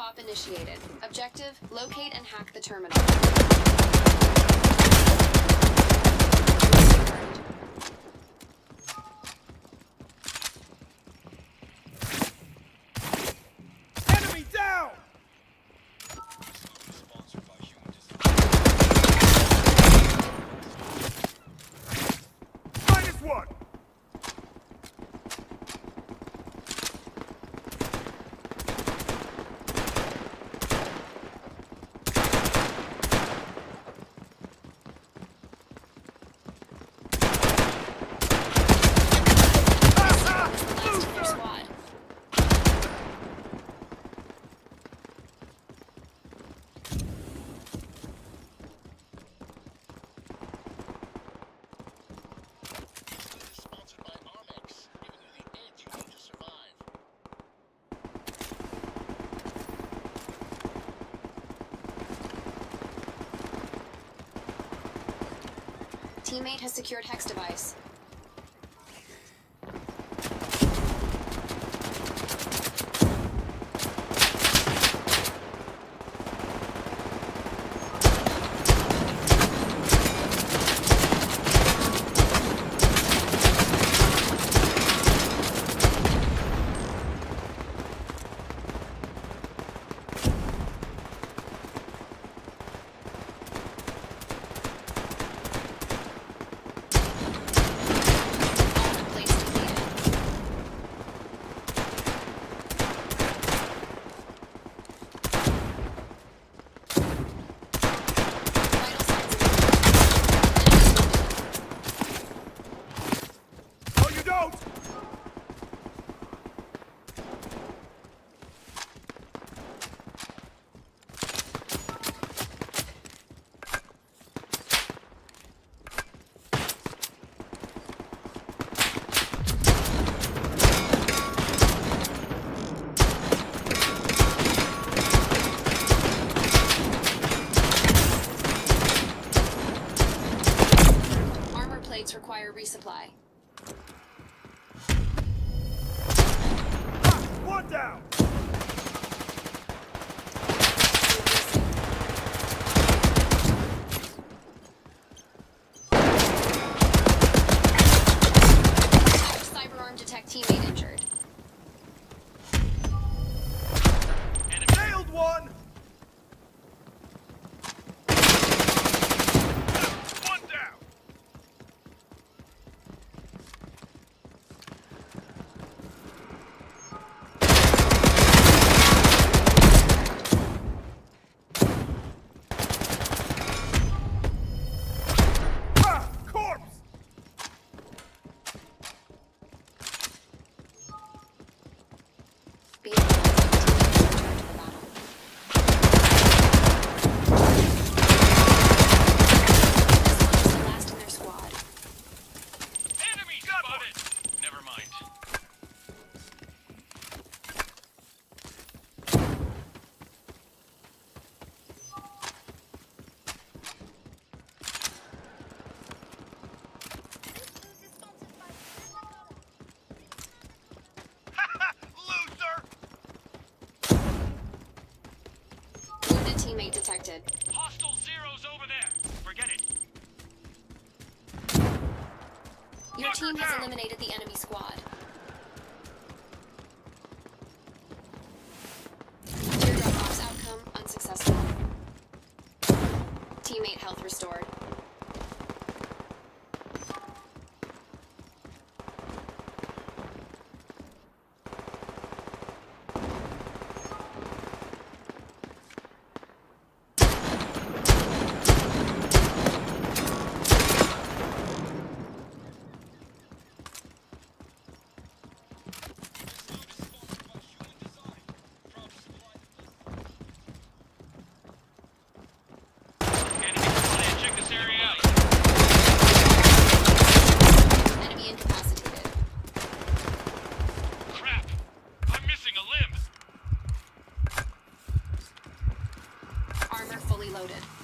Op initiated. Objective, locate and hack the terminal. Enemy down! -1! Teammate has secured Hex device. No, you don't! Armor plates require resupply. One down! Cyberarm detect teammate injured. Nailed one! One down! Ah! Corpse! Be advised, teammate returned to the battle. This one is the last in their squad. Enemy spotted! Never mind. Loser! Wounded teammate detected. Hostile zeros over there. Forget it. Your team has eliminated the enemy squad. Teardrop ops outcome unsuccessful. Teammate health restored.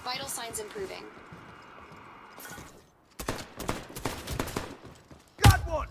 Vital signs improving. Got one!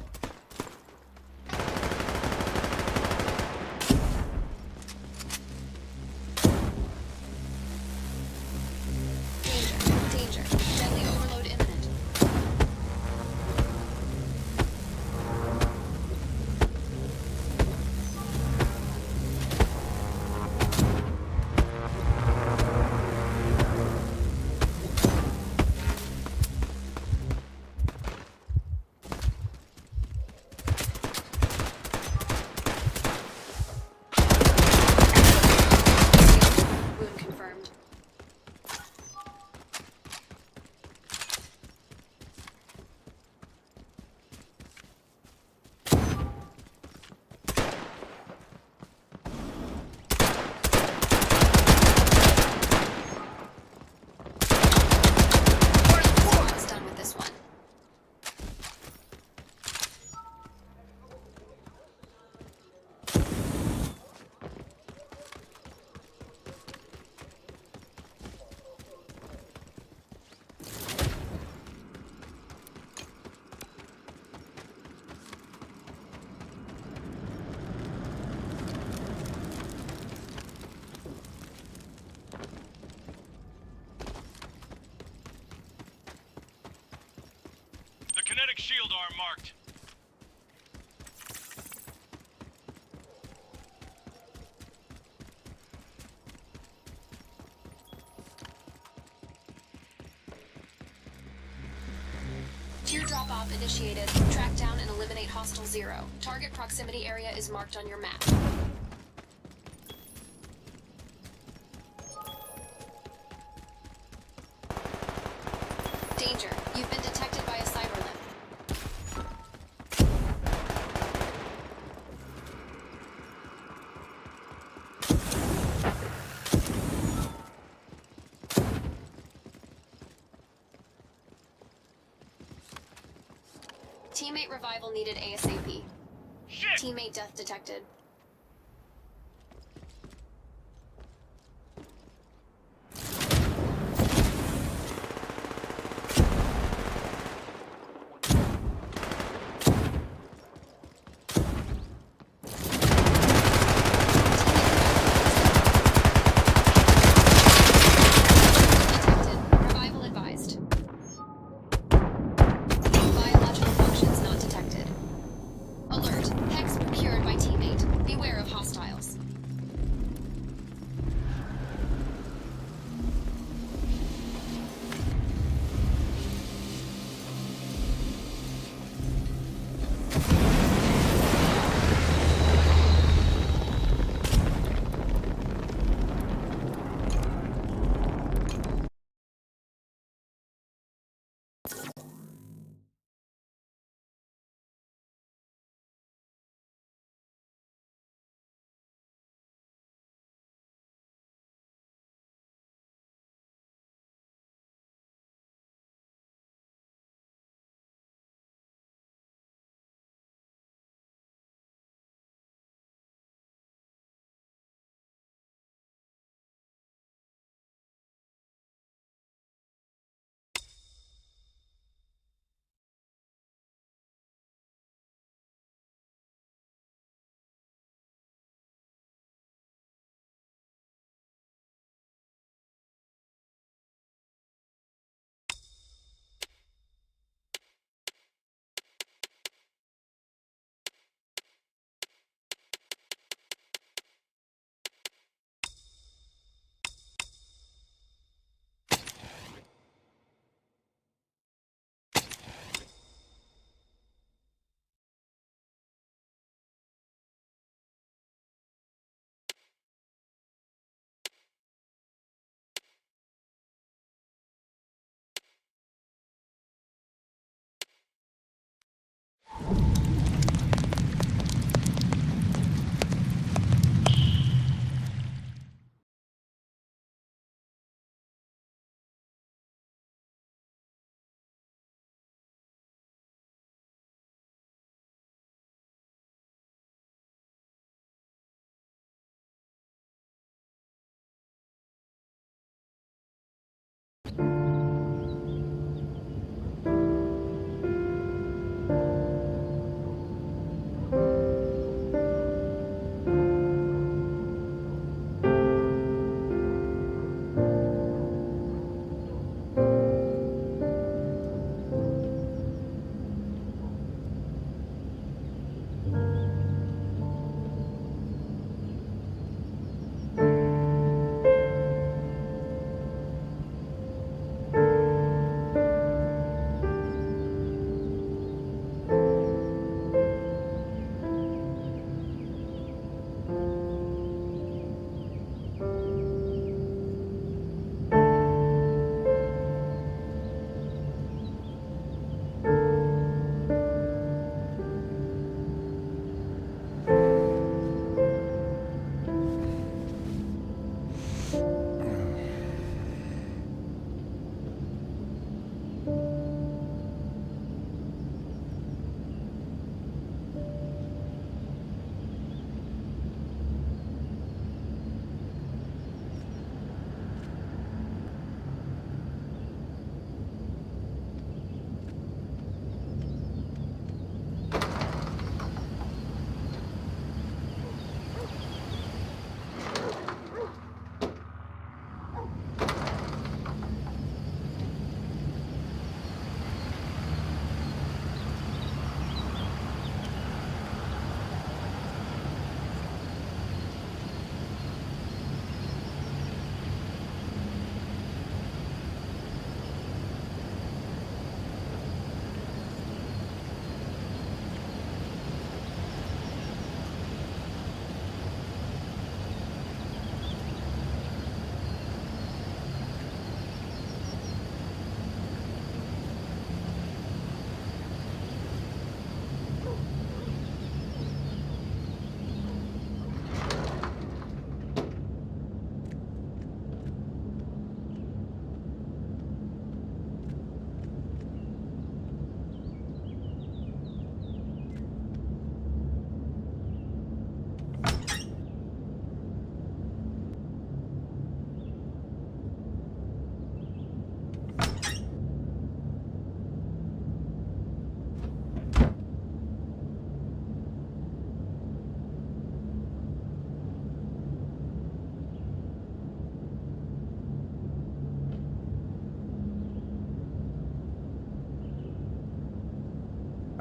op initiated. Track down and eliminate Hostile Zero. Target proximity area is marked on your map. Danger. You've been detected by a cyberlimp. Teammate revival needed ASAP. Shit! Teammate death detected. Detected. Revival advised. Biological functions not detected. Alert. Hex procured by teammate.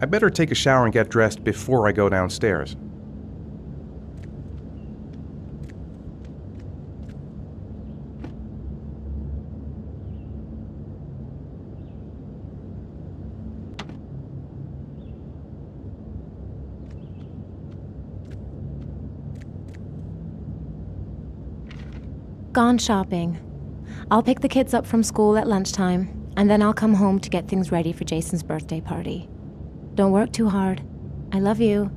I better take a shower and get dressed before I go downstairs. Gone shopping. I'll pick the kids up from school at lunchtime, and then I'll come home to get things ready for Jason's birthday party. Don't work too hard. I love you.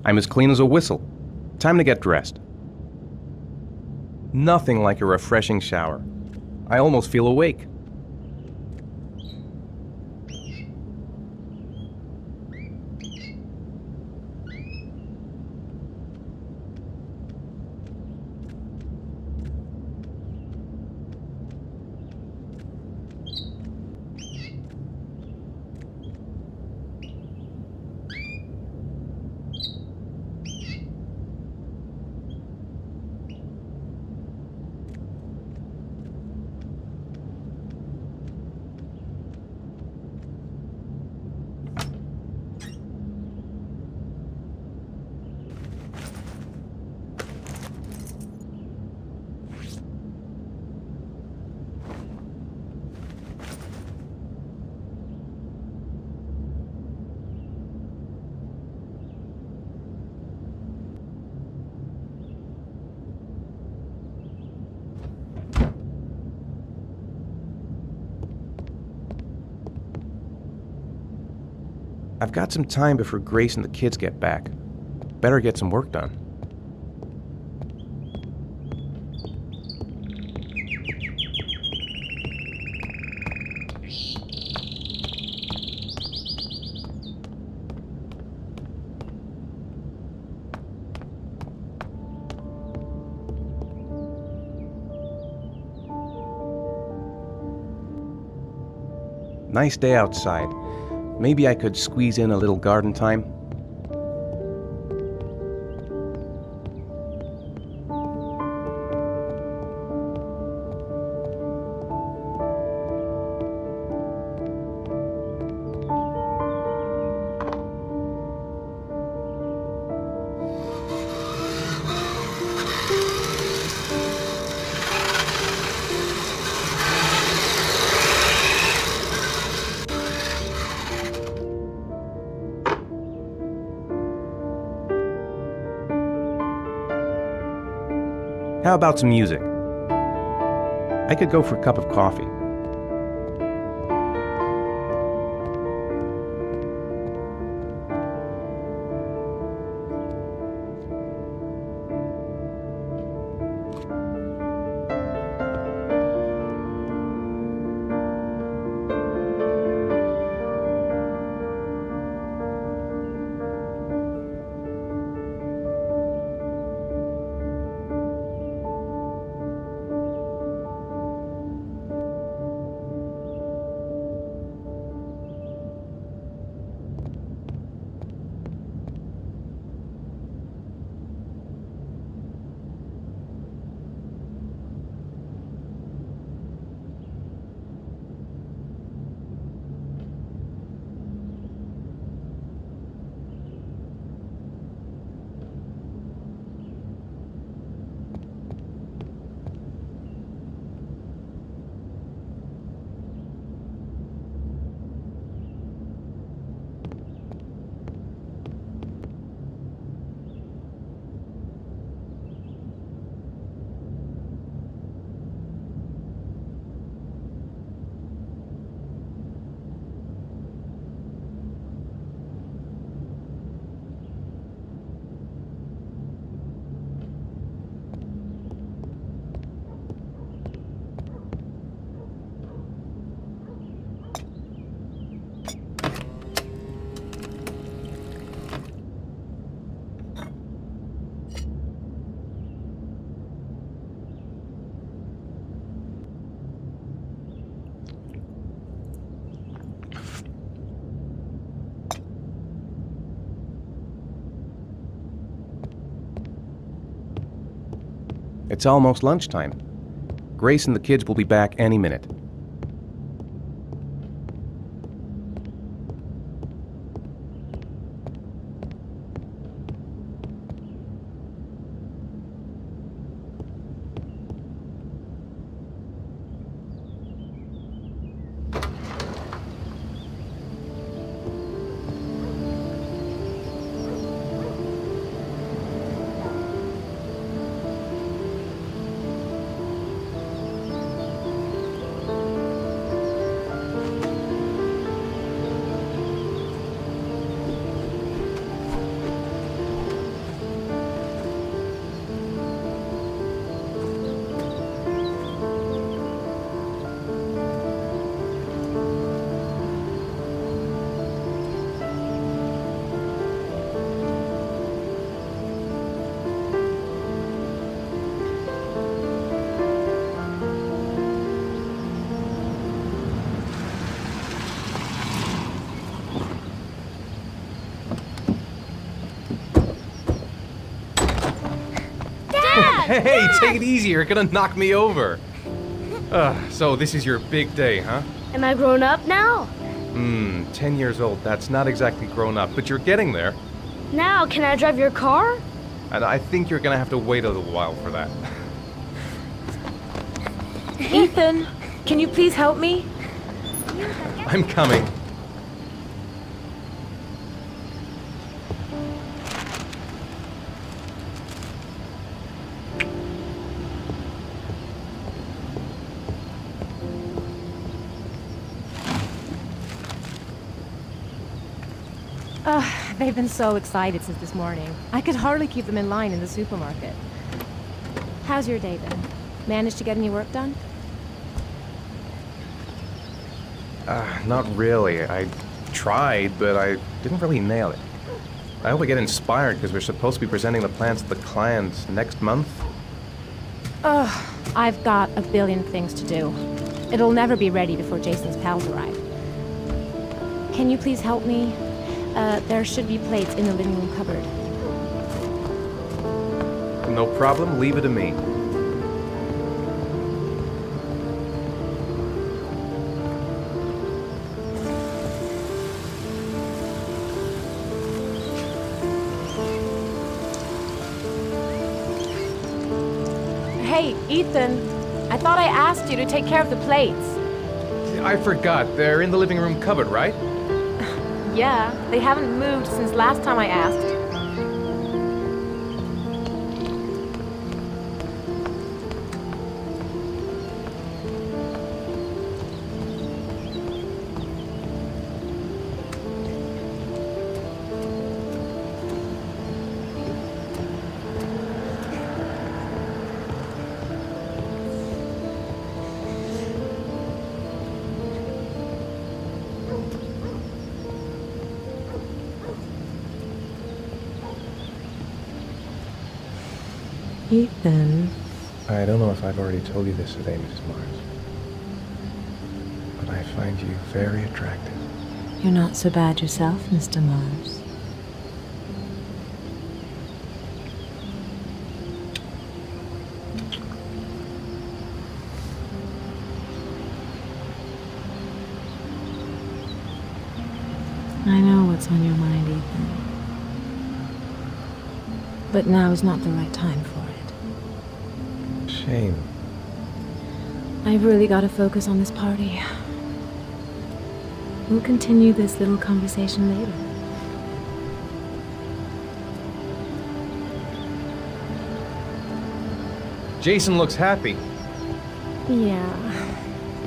I'm as clean as a whistle. Time to get dressed. Nothing like a refreshing shower. I almost feel awake. I've got some time before Grace and the kids get back. Better get some work done. Nice day outside. Maybe I could squeeze in a little garden time. How about some music? I could go for a cup of coffee. It's almost lunchtime. Grace and the kids will be back any minute. Hey, take it easy, you're gonna knock me over. So this is your big day, huh? Am I grown up now? 10 years old, that's not exactly grown up, but you're getting there. Now, can I drive your car? And I think you're gonna have to wait a little while for that. Ethan, can you please help me? I'm coming. They've been so excited since this morning. I could hardly keep them in line in the supermarket. How's your day been? Managed to get any work done? Not really. I tried, but I didn't really nail it. I hope I get inspired because we're supposed to be presenting the plans to the clients next month. I've got a billion things to do. It'll never be ready before Jason's pals arrive. Can you please help me? There should be plates in the living room cupboard. No problem, leave it to me. Hey, Ethan. I thought I asked you to take care of the plates. I forgot. They're in the living room cupboard, right? Yeah, they haven't moved since last time I asked. Ethan. I don't know if I've already told you this today, Mrs. Mars, but I find you very attractive. You're not so bad yourself, Mr. Mars. I know what's on your mind, Ethan. But now is not the right time for it. Shame. I've really got to focus on this party. We'll continue this little conversation later. Jason looks happy. Yeah.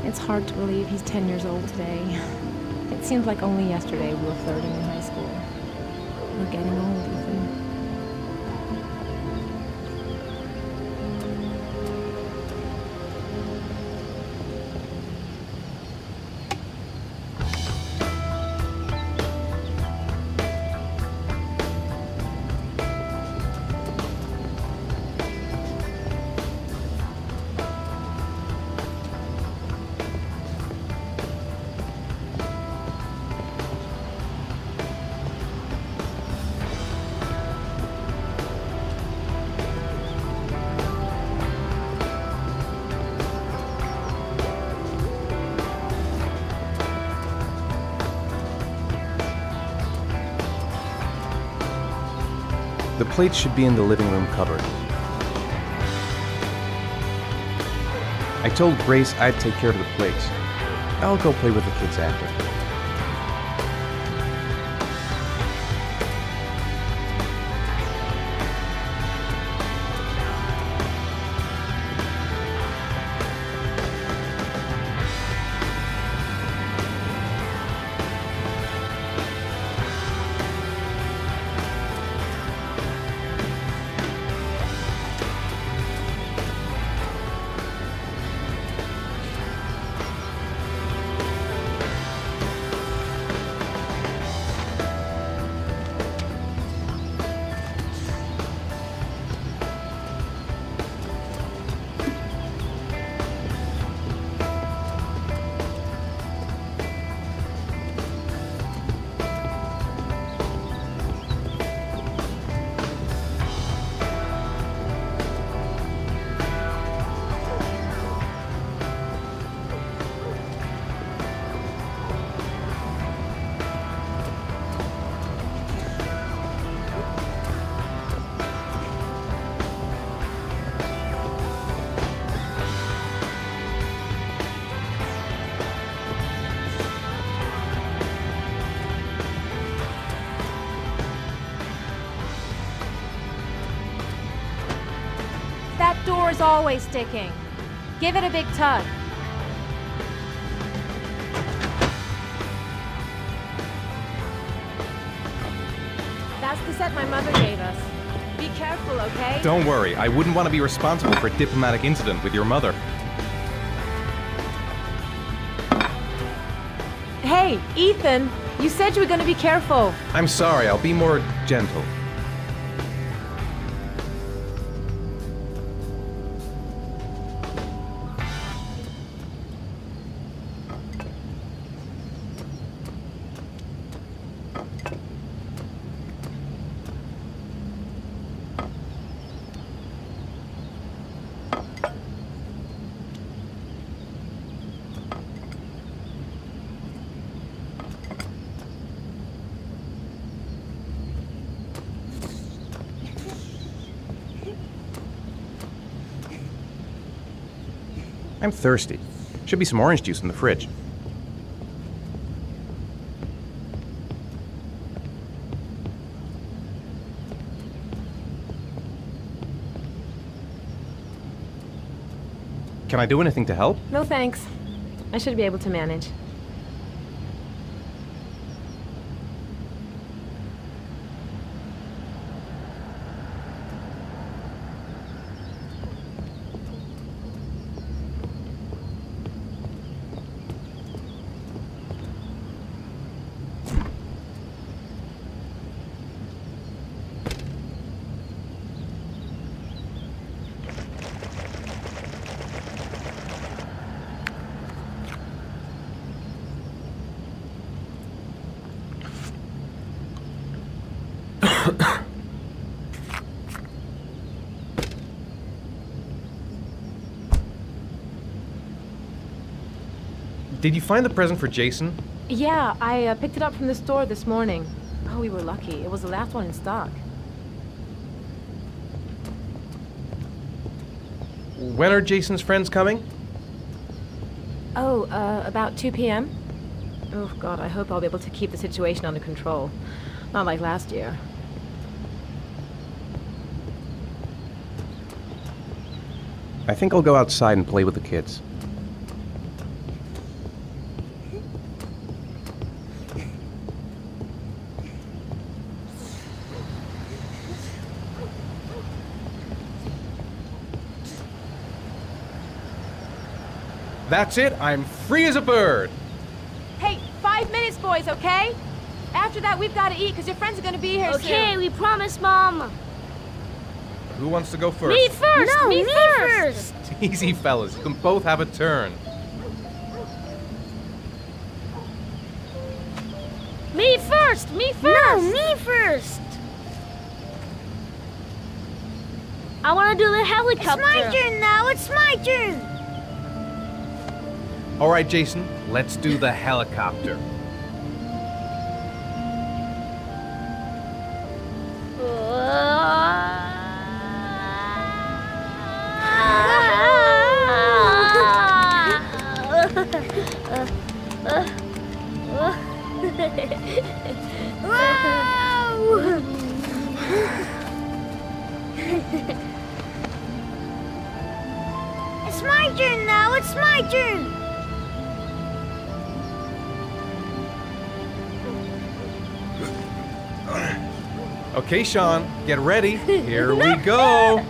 It's hard to believe he's 10 years old today. It seems like only yesterday we were flirting in high school. We're getting old, Ethan. The plates should be in the living room cupboard. I told Grace I'd take care of the plates. I'll go play with the kids after. That door is always sticking. Give it a big tug. That's the set my mother gave us. Be careful, okay? Don't worry, I wouldn't want to be responsible for a diplomatic incident with your mother. Hey, Ethan! You said you were gonna be careful. I'm sorry, I'll be more gentle. I'm thirsty. Should be some orange juice in the fridge. Can I do anything to help? No thanks. I should be able to manage. Did you find the present for Jason? Yeah, I picked it up from the store this morning. Oh, we were lucky. It was the last one in stock. When are Jason's friends coming? Oh, about 2 p.m.? Oh, God, I hope I'll be able to keep the situation under control. Not like last year. I think I'll go outside and play with the kids. That's it, I'm free as a bird! Hey, 5 minutes, boys, okay? After that, we've got to eat, because your friends are going to be here soon. Okay, we promise, Mom. Who wants to go first? Me first! No, me me first! Easy, fellas, you can both have a turn. Me first! Me first! No, me first! I want to do the helicopter. It's my turn now. It's my turn. All right, Jason, let's do the helicopter. It's my turn now. It's my turn. Okay, Sean, get ready. Here we go.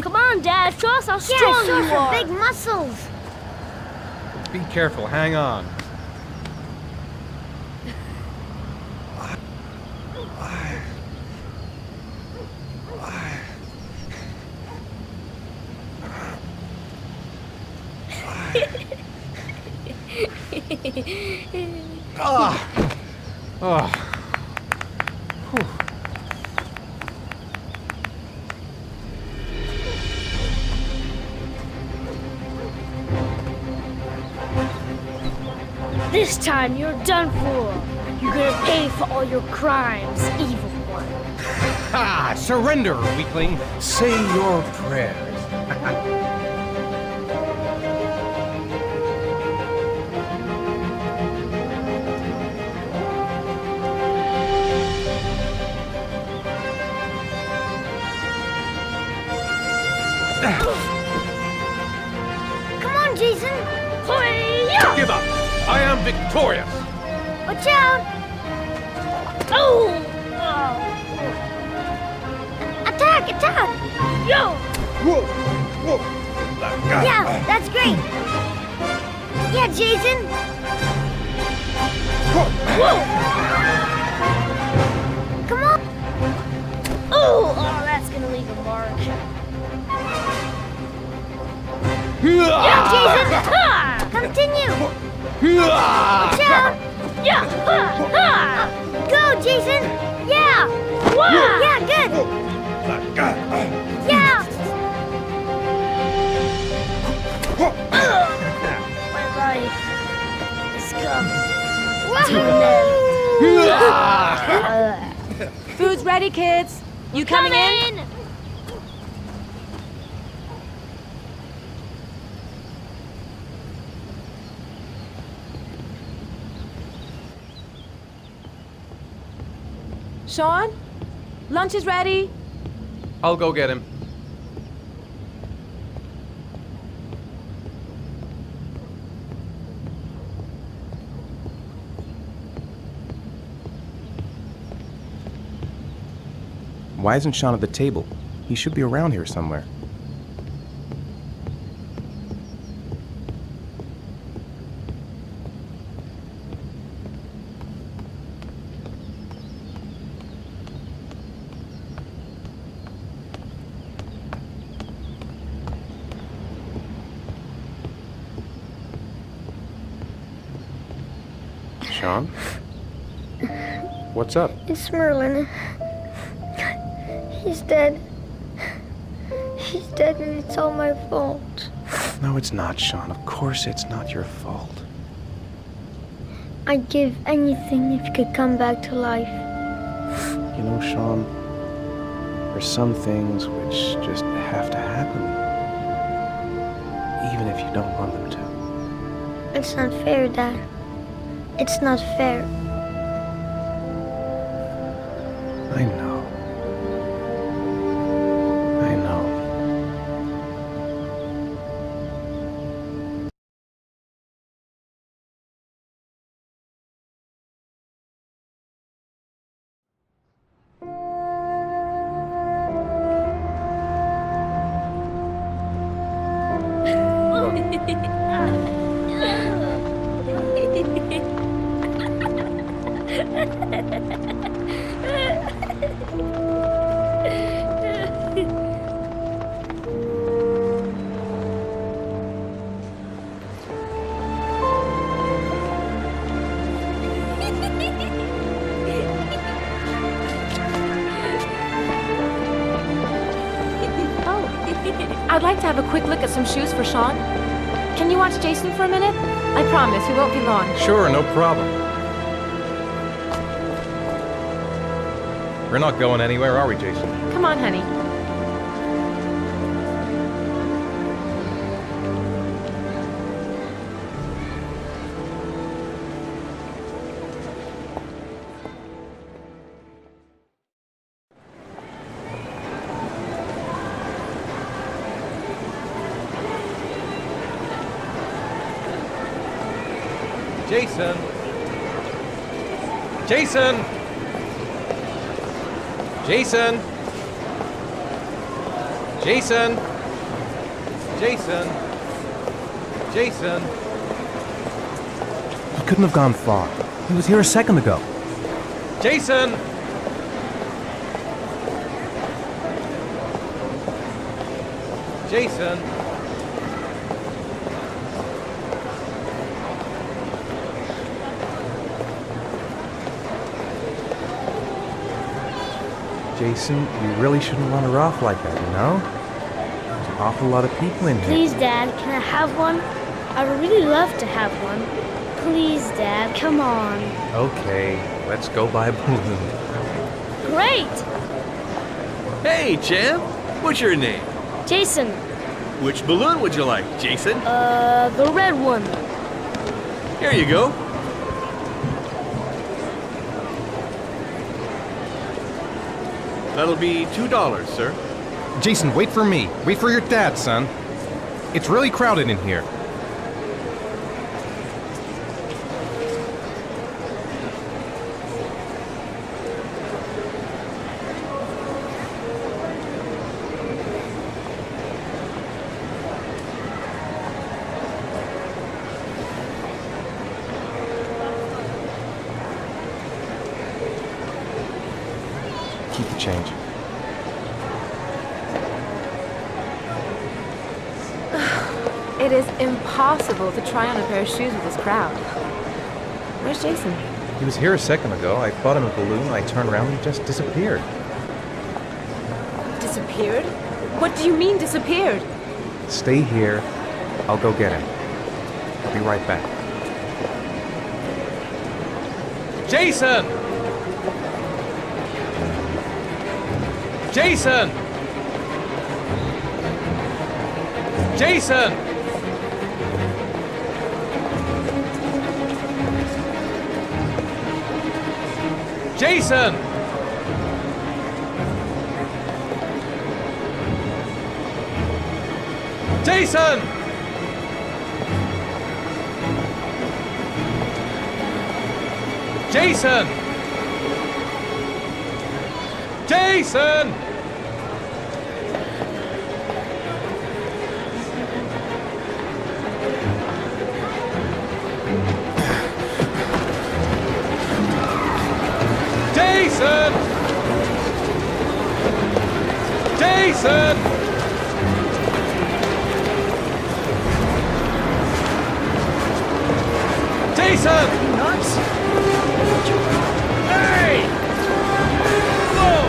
Come on, Dad. Show us how strong you are. Big muscles. Be careful, hang on. This time you're done for. You're gonna pay for all your crimes, evil one. Ah, surrender, weakling. Say your prayers. Come on, Jason. Hi-ya! Give up. I am victorious. Watch out! Oh! Attack! Attack! Yo! Whoa! Whoa! Yeah, that's great. Yeah, Jason. Whoa! Come on! Oh, that's gonna leave a mark. Yeah, Jason. Continue. Watch out! Yeah! Go, Jason! Yeah! Yeah, good! Yeah! My life is coming. Food's ready, kids. You coming in? Sean? Lunch is ready. I'll go get him. Why isn't Sean at the table? He should be around here somewhere. Sean? What's up? It's Merlin. He's dead. He's dead and it's all my fault. No, it's not, Sean. Of course it's not your fault. I'd give anything if you could come back to life. You know, Sean, there's some things which just have to happen. Even if you don't want them to. It's not fair, Dad. It's not fair. I know. I know. I'd like to have a quick look at some shoes for Sean. Can you watch Jason for a minute? I promise, we won't be long. Sure, no problem. We're not going anywhere, are we, Jason? Come on, honey. Jason! Jason! Jason! Jason! Jason! Jason! He couldn't have gone far. He was here a second ago. Jason! Jason! Jason, you really shouldn't run her off like that, you know? There's an awful lot of people in here. Please, Dad, can I have one? I would really love to have one. Please, Dad, come on. Okay, let's go buy a balloon. Great! Hey, champ! What's your name? Jason, Which balloon would you like, Jason? the red one. Here you go. That'll be $2, sir. Jason, wait for me. Wait for your dad, son. It's really crowded in here. Keep the change. It is impossible to try on a pair of shoes with this crowd. Where's Jason? He was here a second ago. I bought him a balloon. I turned around and he just disappeared. Disappeared? What do you mean disappeared? Stay here. I'll go get him. I'll be right back. Jason! Jason! Jason! Jason! Jason! Jason! Jason! Jason! Jason! Jason! Nuts? Hey! Whoa!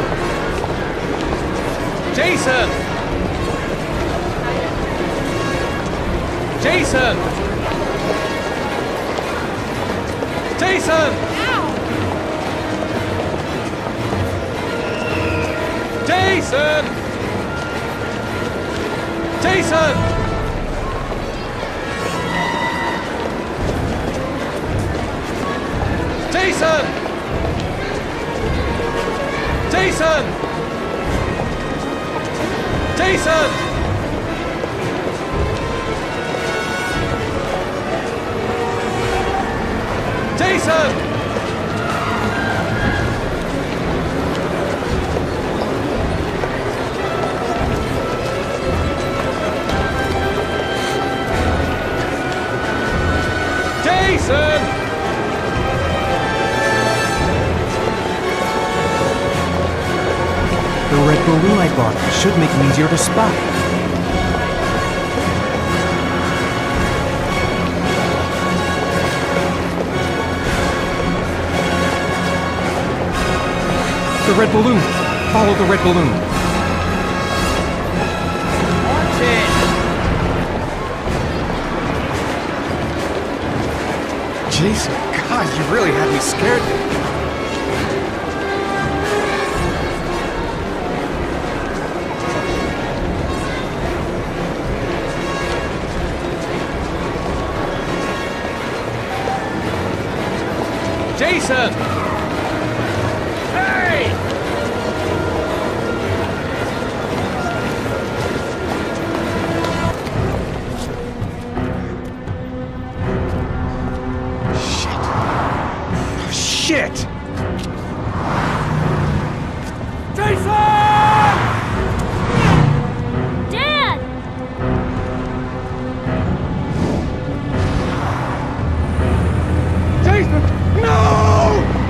Jason! Jason! Jason! Jason! Jason! Jason! Jason! Jason! Jason! Jason! The red balloon I bought should make it easier to spot. The red balloon! Follow the red balloon! Watch it! Jason, God, you really had me scared. Jason! Hey! Shit! Jason! Dad! Jason! No!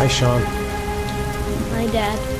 Hi, Sean. My dad.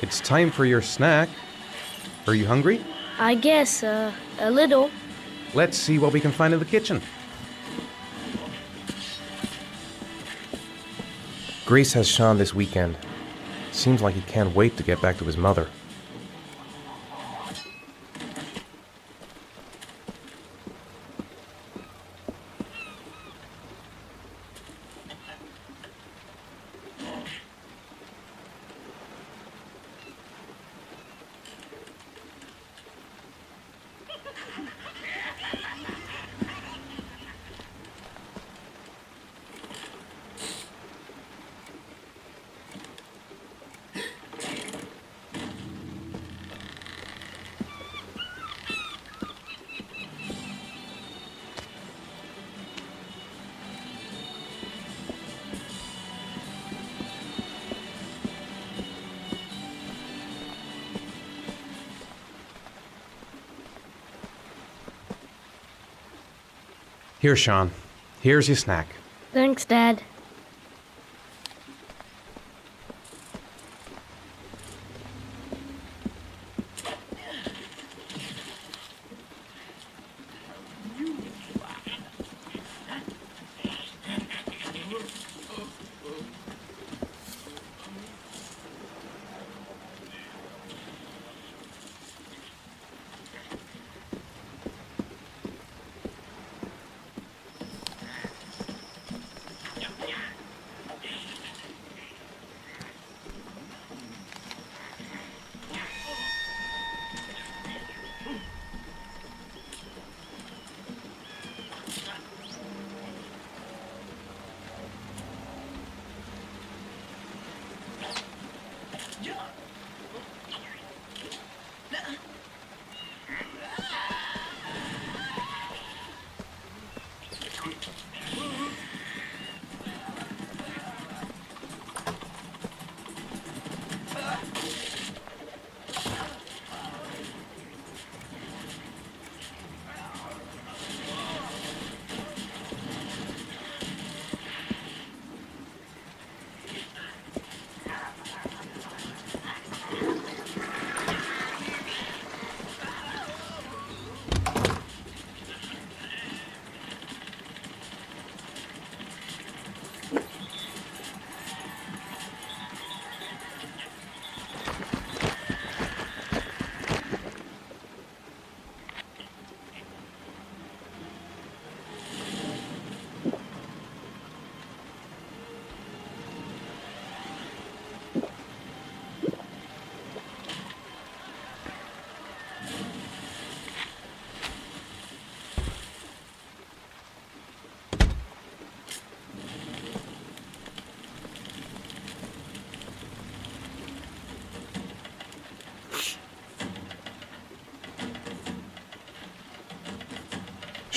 It's time for your snack. Are you hungry? I guess, a little. Let's see what we can find in the kitchen. Grace has Sean this weekend. Seems like he can't wait to get back to his mother. Here, Sean. Here's your snack. Thanks, Dad.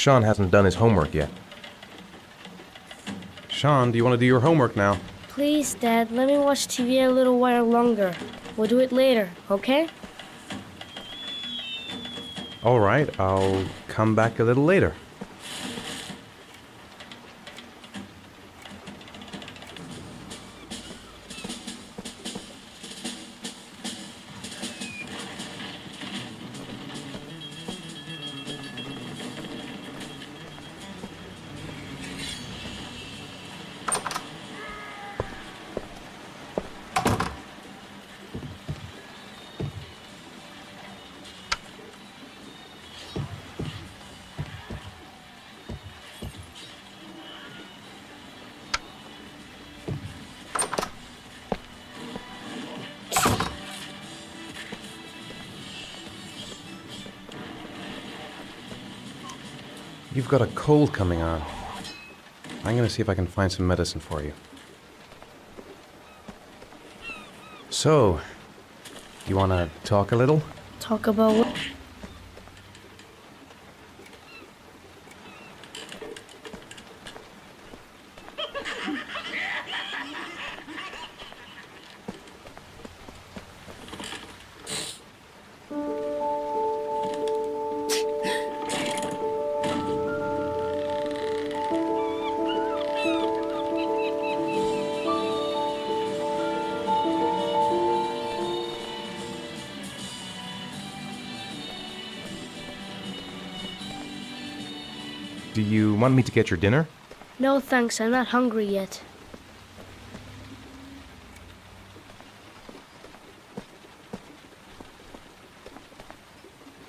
Sean hasn't done his homework yet. Sean, do you want to do your homework now? Please, Dad, let me watch TV a little while longer. We'll do it later, okay? All right, I'll come back a little later. You've got a cold coming on. I'm gonna see if I can find some medicine for you. So, you wanna talk a little? Talk about what? Do you want me to get your dinner? No thanks, I'm not hungry yet.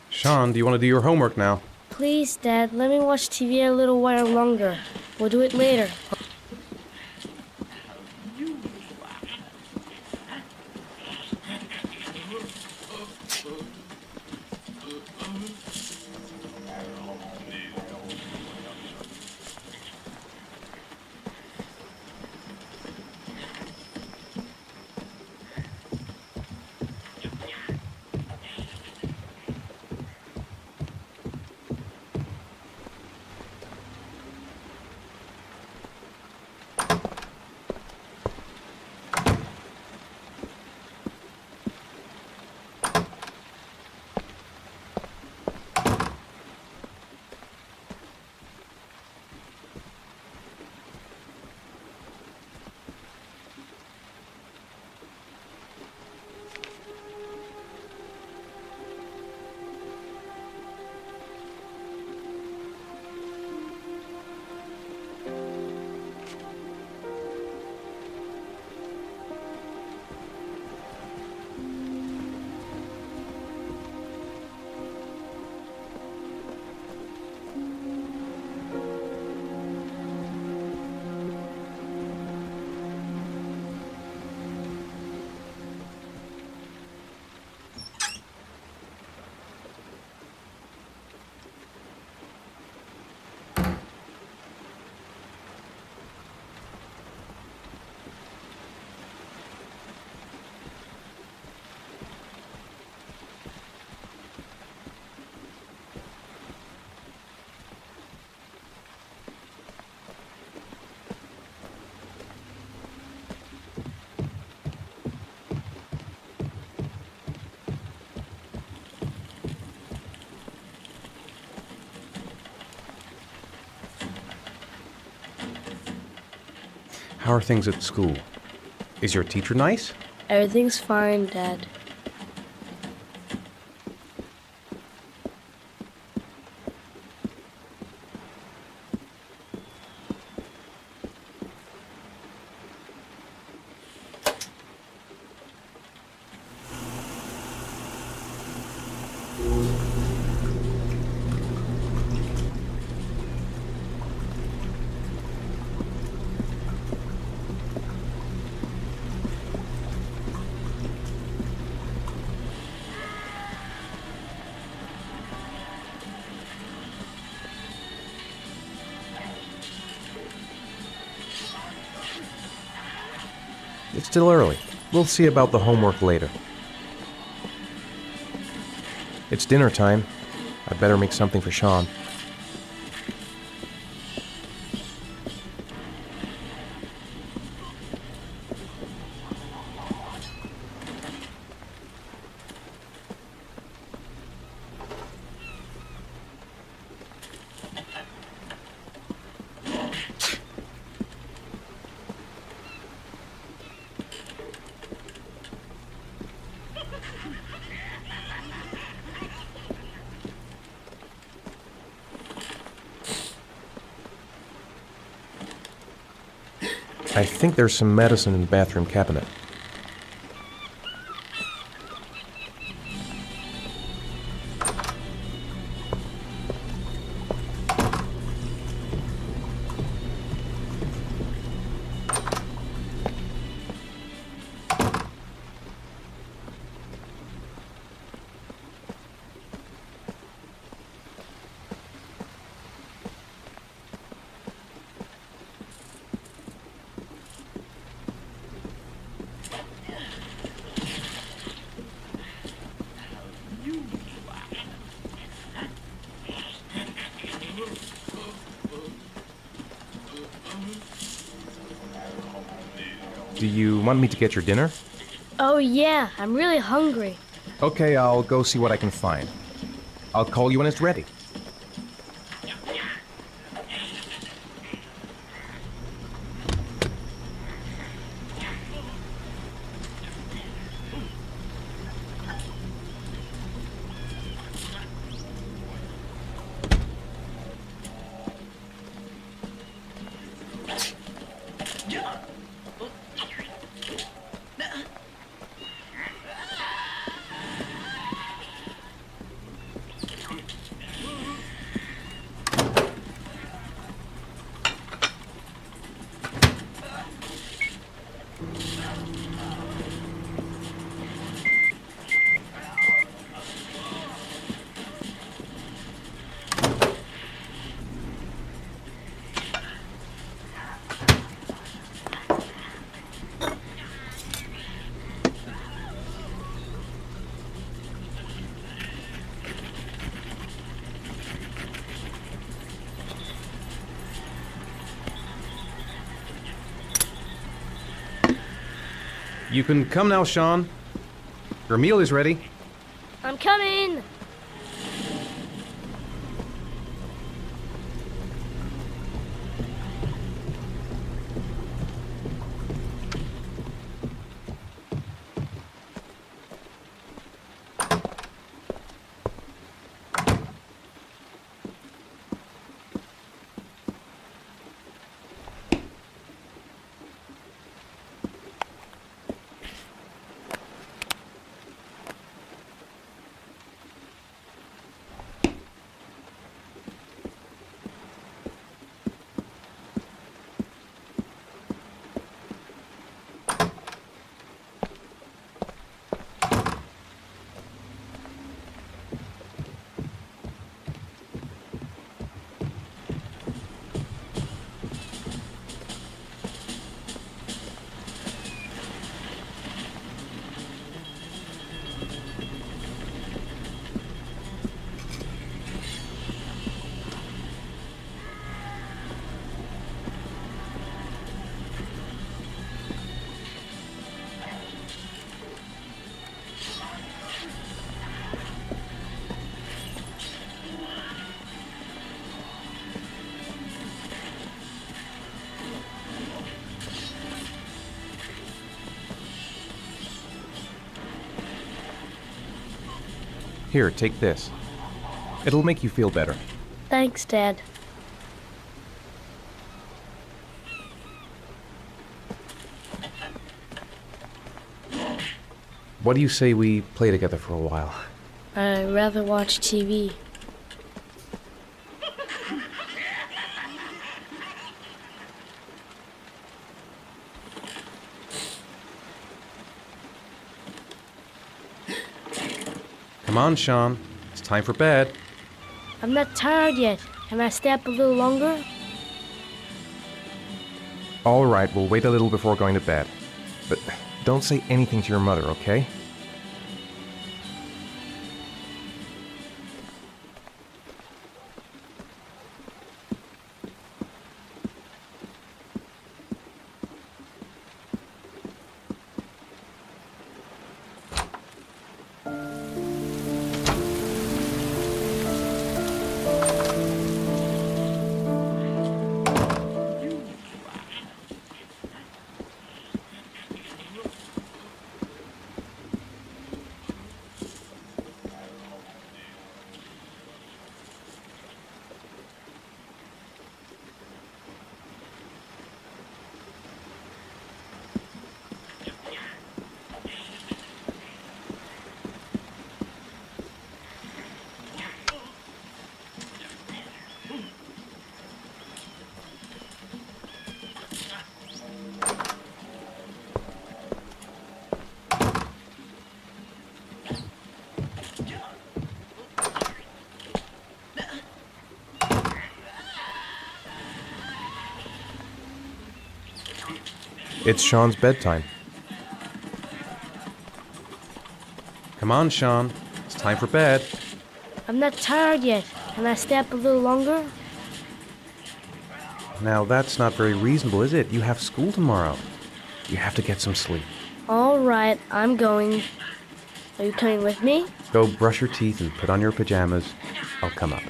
Sean, do you want to do your homework now? Please, Dad, let me watch TV a little while longer. We'll do it later. How are things at school? Is your teacher nice? Everything's fine, Dad. It's still early. We'll see about the homework later. It's dinner time. I'd better make something for Sean. I think there's some medicine in the bathroom cabinet. Do you want me to get your dinner? Oh yeah, I'm really hungry. Okay, I'll go see what I can find. I'll call you when it's ready. You can come now, Sean. Your meal is ready. I'm coming! Here, take this. It'll make you feel better. Thanks, Dad. What do you say we play together for a while? I'd rather watch TV. Come on, Sean. It's time for bed. I'm not tired yet. Can I stay up a little longer? All right, we'll wait a little before going to bed. But don't say anything to your mother, okay? It's Sean's bedtime. Come on, Sean. It's time for bed. I'm not tired yet. Can I stay up a little longer? Now, that's not very reasonable, is it? You have school tomorrow. You have to get some sleep. All right, I'm going. Are you coming with me? Go brush your teeth and put on your pajamas. I'll come up.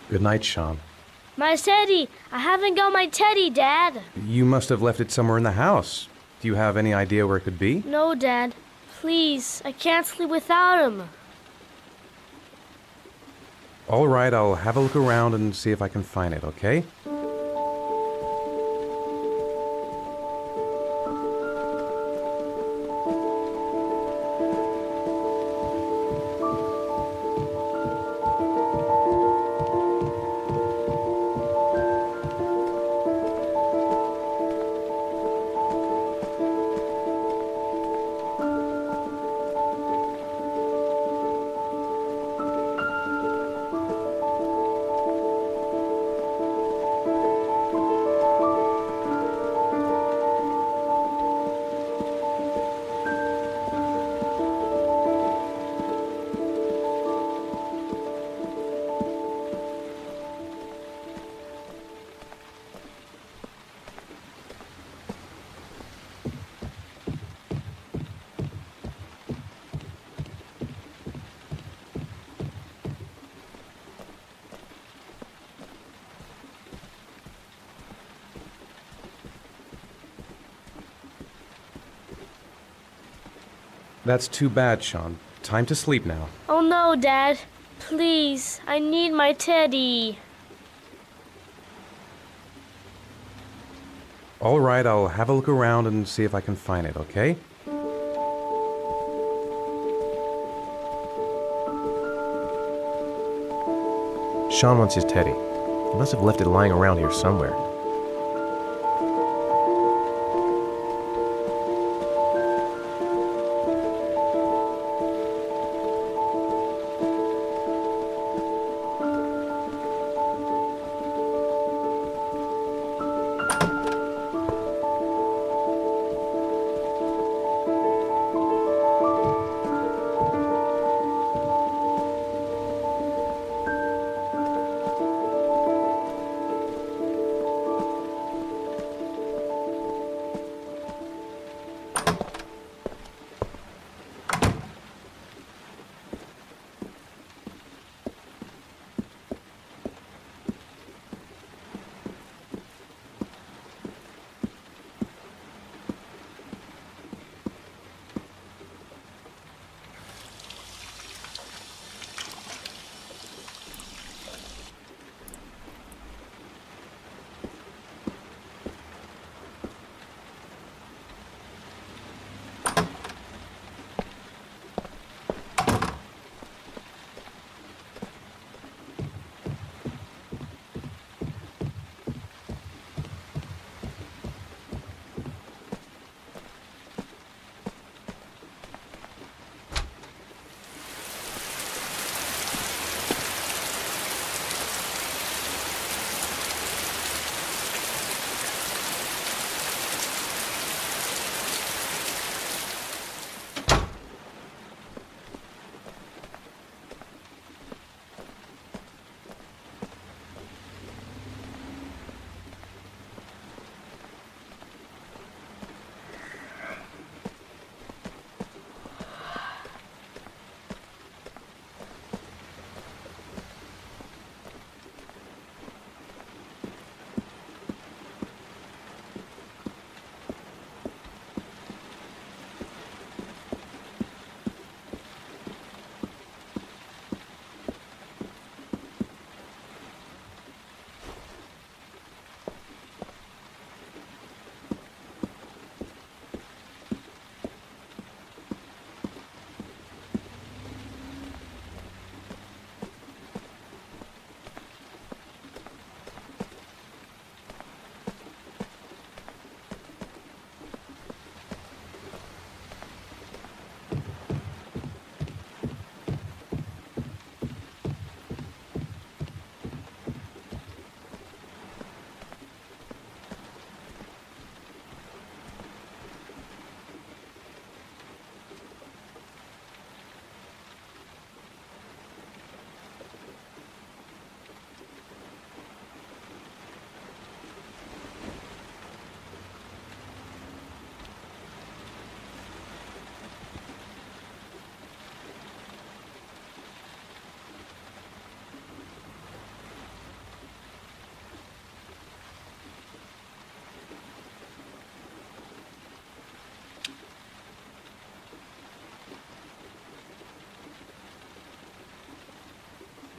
Good night, Sean. My teddy! I haven't got my teddy, Dad! You must have left it somewhere in the house. Do you have any idea where it could be? No, Dad. Please, I can't sleep without him. All right, I'll have a look around and see if I can find it, okay? That's too bad, Sean. Time to sleep now. Oh no, Dad. Please, I need my teddy. All right, I'll have a look around and see if I can find it, okay? Sean wants his teddy. He must have left it lying around here somewhere.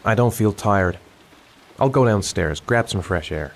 I don't feel tired. I'll go downstairs, grab some fresh air.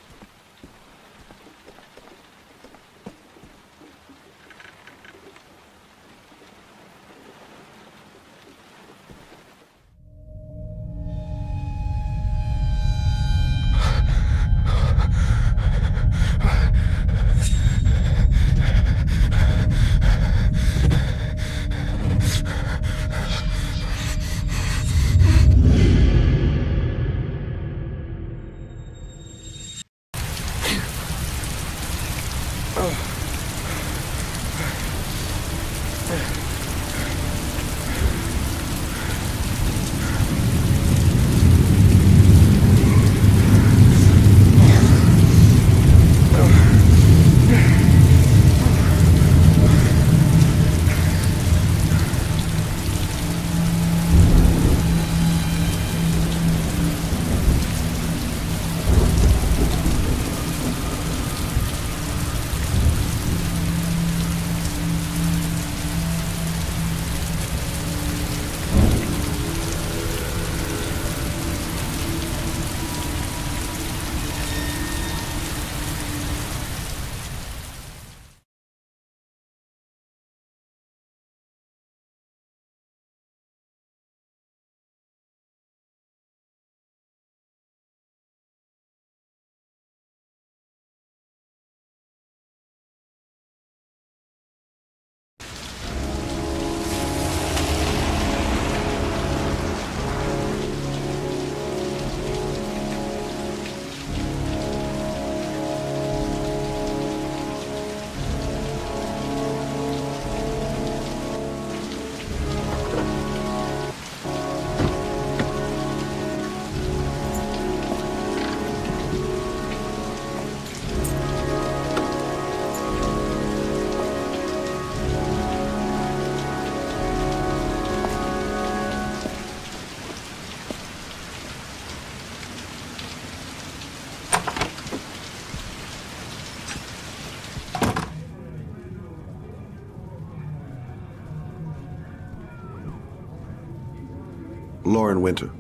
Lauren Winter.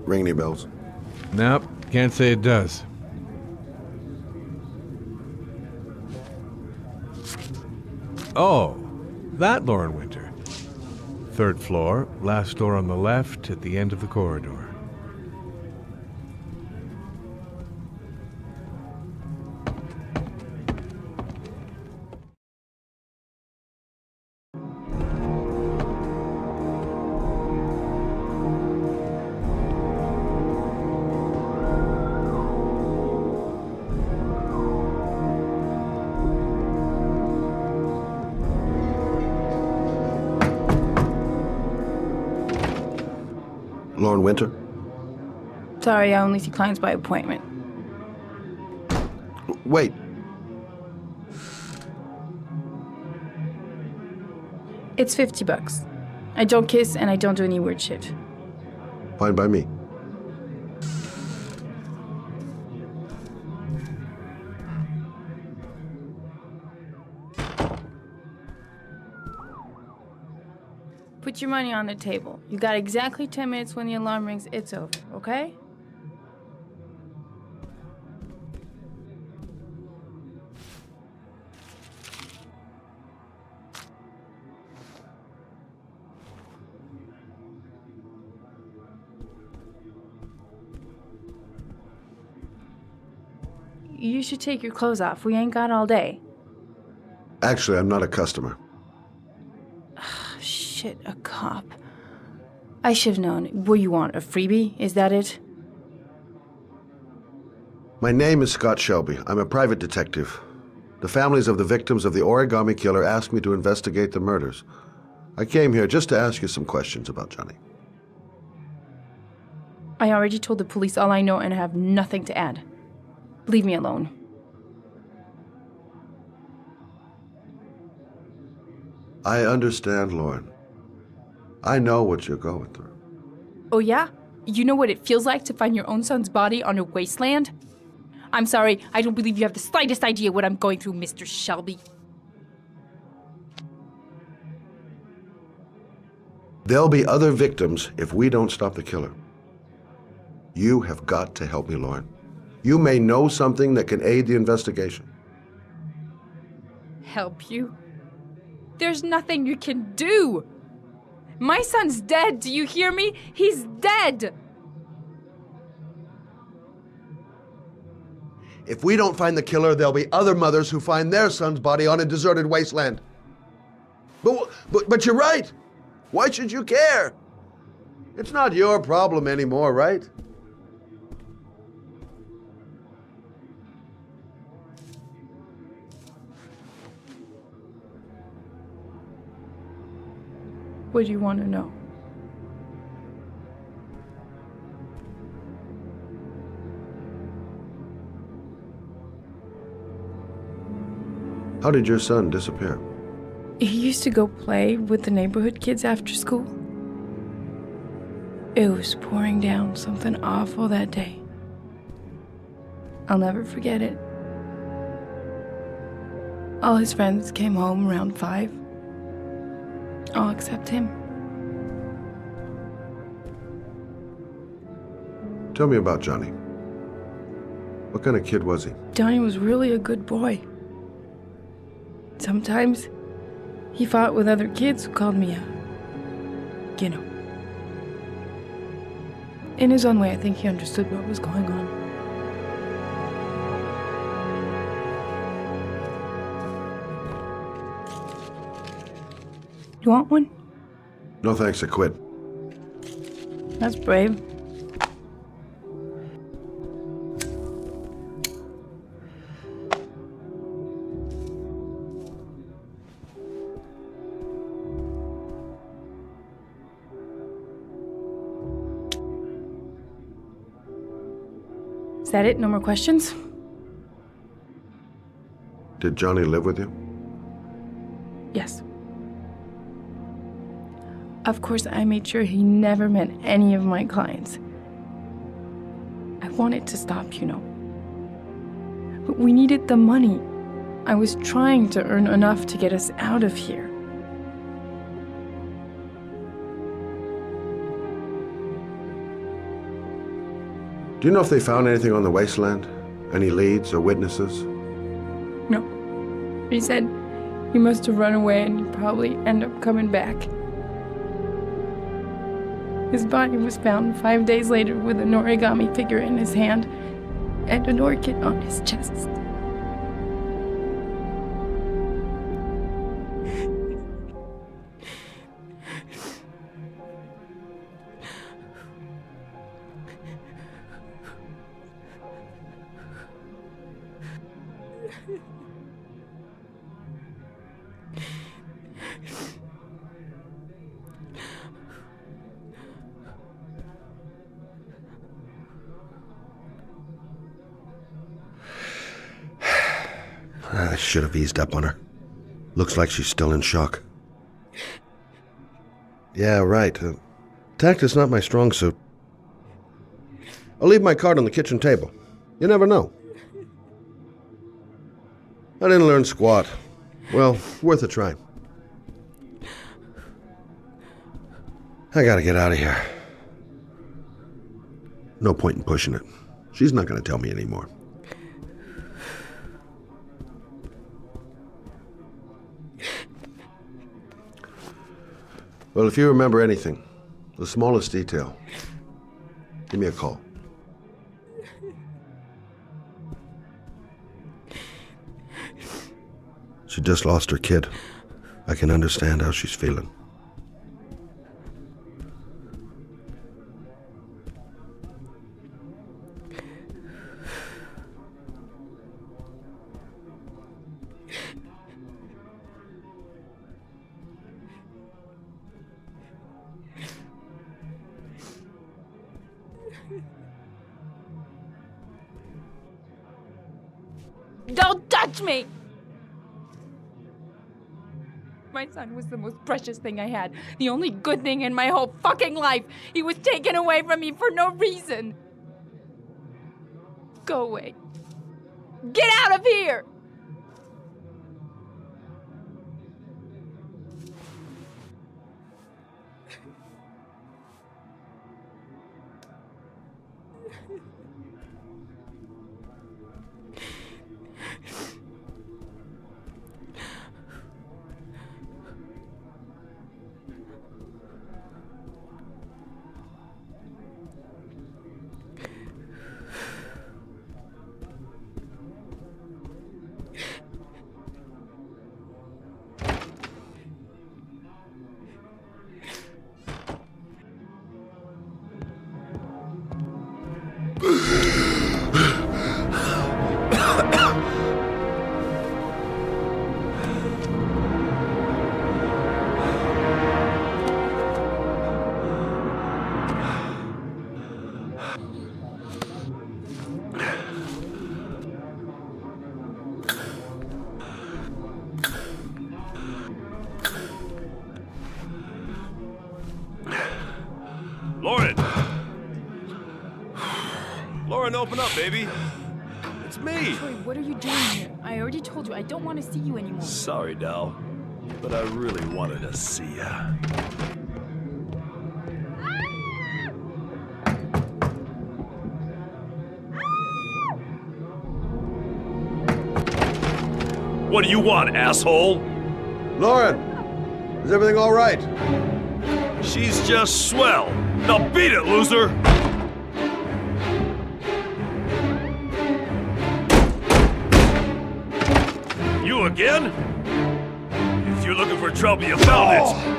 Ring any bells? Nope, can't say it does. Oh, that Lauren Winter. 3rd floor, last door on the left at the end of the corridor. Lauren Winter? Sorry, I only see clients by appointment. Wait. It's $50. I don't kiss and I don't do any weird shit. Fine by me. Put your money on the table. You got exactly 10 minutes. When the alarm rings, it's over, okay? You should take your clothes off. We ain't got all day. Actually, I'm not a customer. Shit, a cop. I should have known. What do you want, a freebie? Is that it? My name is Scott Shelby. I'm a private detective. The families of the victims of the Origami Killer asked me to investigate the murders. I came here just to ask you some questions about Johnny. I already told the police all I know and I have nothing to add. Leave me alone. I understand, Lauren. I know what you're going through. Oh yeah? You know what it feels like to find your own son's body on a wasteland? I'm sorry, I don't believe you have the slightest idea what I'm going through, Mr. Shelby. There'll be other victims if we don't stop the killer. You have got to help me, Lauren. You may know something that can aid the investigation. Help you? There's nothing you can do. My son's dead, do you hear me? He's dead! If we don't find the killer, there'll be other mothers who find their son's body on a deserted wasteland. But you're right. Why should you care? It's not your problem anymore, right? What do you want to know? How did your son disappear? He used to go play with the neighborhood kids after school. It was pouring down something awful that day. I'll never forget it. All his friends came home around 5. All except him. Tell me about Johnny. What kind of kid was he? Johnny was really a good boy. Sometimes he fought with other kids who called me you know. In his own way, I think he understood what was going on. You want one? No thanks, I quit. That's brave. Is that it? No more questions? Did Johnny live with you? Yes. Of course, I made sure he never met any of my clients. I wanted to stop, you know. But we needed the money. I was trying to earn enough to get us out of here. Do you know if they found anything on the wasteland? Any leads or witnesses? No. He said he must have run away and he'd probably end up coming back. His body was found 5 days later with an origami figure in his hand and an orchid on his chest. I should have eased up on her. Looks like she's still in shock. Yeah, right. Tact is not my strong suit. I'll leave my card on the kitchen table. You never know. I didn't learn squat. Well, worth a try. I gotta get out of here. No point in pushing it. She's not gonna tell me anymore. Well, if you remember anything, the smallest detail, give me a call. She just lost her kid. I can understand how she's feeling. Don't touch me! My son was the most precious thing I had. The only good thing in my whole fucking life. He was taken away from me for no reason. Go away. Get out of here! Lauren! Lauren, open up, baby. It's me. Troy, what are you doing here? I already told you I don't want to see you anymore. Sorry, Dal, but I really wanted to see ya. What do you want, asshole? Lauren, is everything all right? She's just swell. Now beat it, loser! You again? If you're looking for trouble, you found it!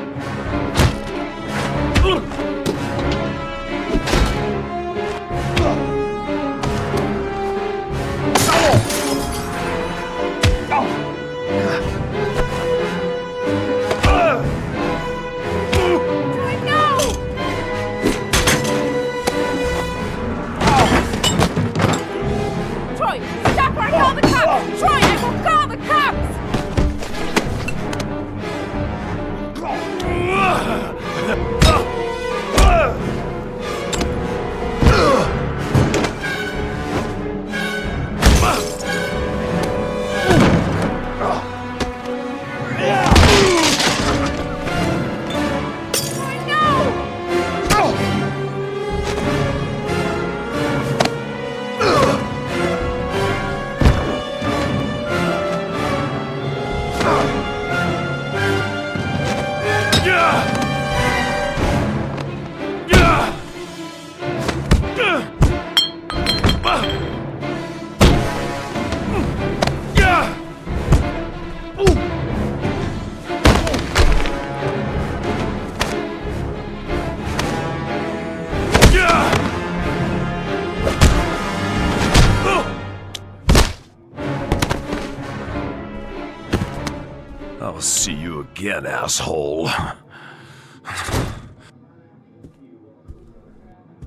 I'll see you again, asshole.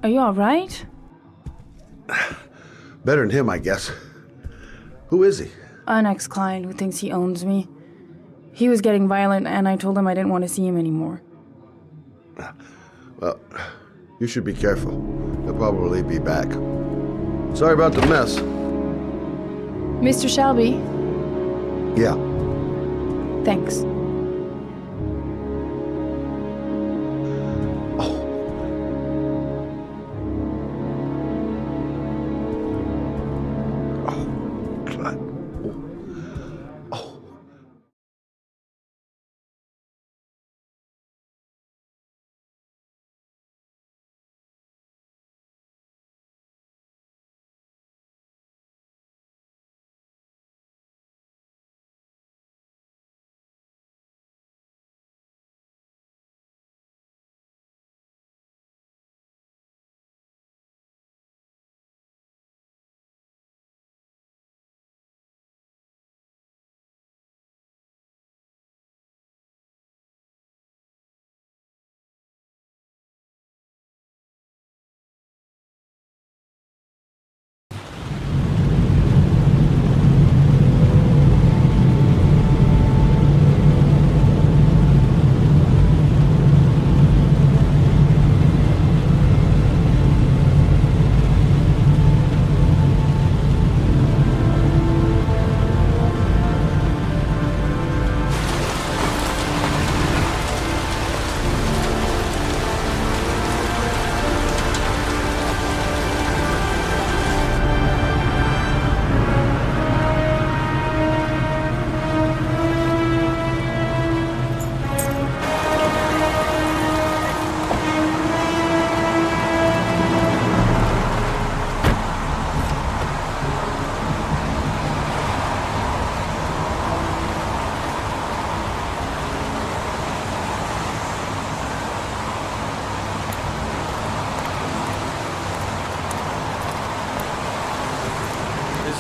Are you alright? Better than him, I guess. Who is he? An ex-client who thinks he owns me. He was getting violent, and I told him I didn't want to see him anymore. Well, you should be careful. He'll probably be back. Sorry about the mess. Mr. Shelby, Yeah. thanks.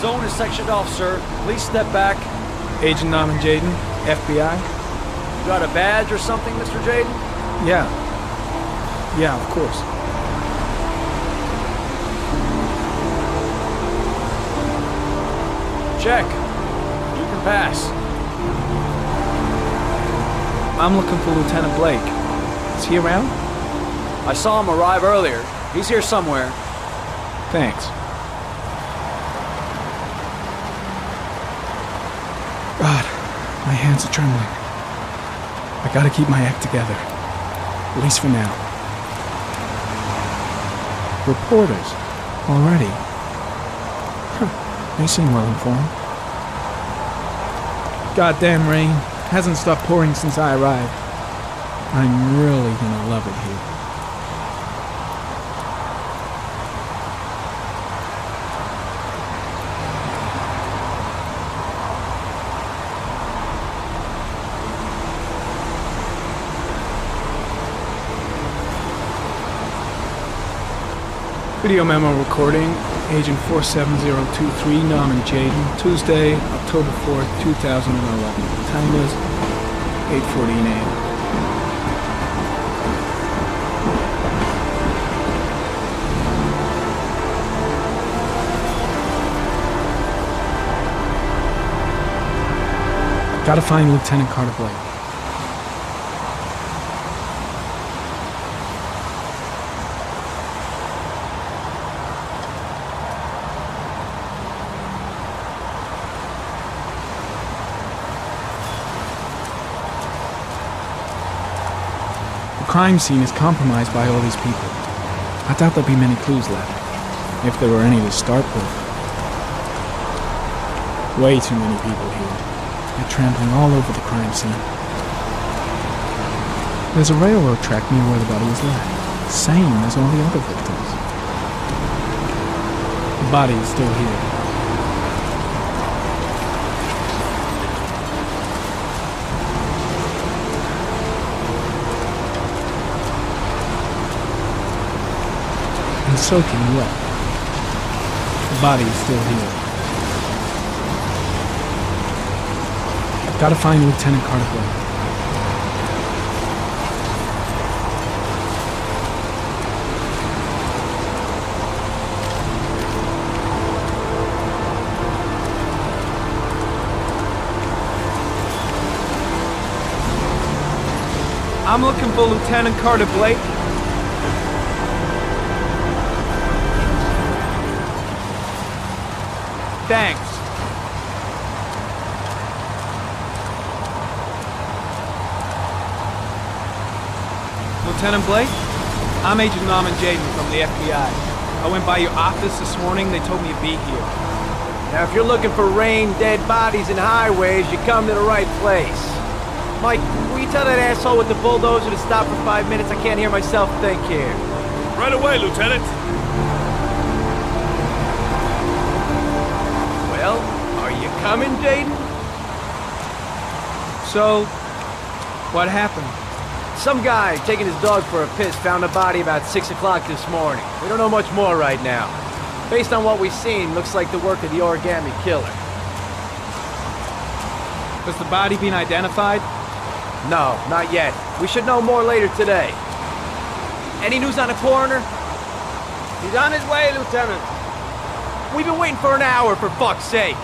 zone is sectioned off, sir. Please step back. Agent Norman Jaden, FBI? You got a badge or something, Mr. Jaden? Yeah. Yeah, of course. Check. You can pass. I'm looking for Lieutenant Blake. Is he around? I saw him arrive earlier. He's here somewhere. Thanks. God, my hands are trembling. I gotta keep my act together. At least for now. Reporters? Already? Huh. They seem well informed. Goddamn rain. Hasn't stopped pouring since I arrived. I'm really gonna love it here. Video memo recording, Agent 47023, Norman Jaden, Tuesday, October 4th, 2011. Time is 8:14 a.m. Gotta find Lieutenant Carter Blake. The crime scene is compromised by all these people. I doubt there'll be many clues left, if there were any to start with. Way too many people here. They're trampling all over the crime scene. There's a railroad track near where the body was left, same as all the other victims. The body is still here. And soaking wet. The body is still here. Gotta find Lieutenant Carter Blake. I'm looking for Lieutenant Carter Blake. Thanks. Lieutenant Blake? I'm Agent Norman Jaden from the FBI. I went by your office this morning. They told me you'd be here. Now, if you're looking for rain, dead bodies, and highways, you come to the right place. Mike, will you tell that asshole with the bulldozer to stop for 5 minutes? I can't hear myself think here. Right away, Lieutenant. Well, are you coming, Jaden? So, what happened? Some guy taking his dog for a piss found a body about 6 o'clock this morning. We don't know much more right now. Based on what we've seen, looks like the work of the origami killer. Has the body been identified? No, not yet. We should know more later today. Any news on the coroner? He's on his way, Lieutenant. We've been waiting for an hour, for fuck's sake.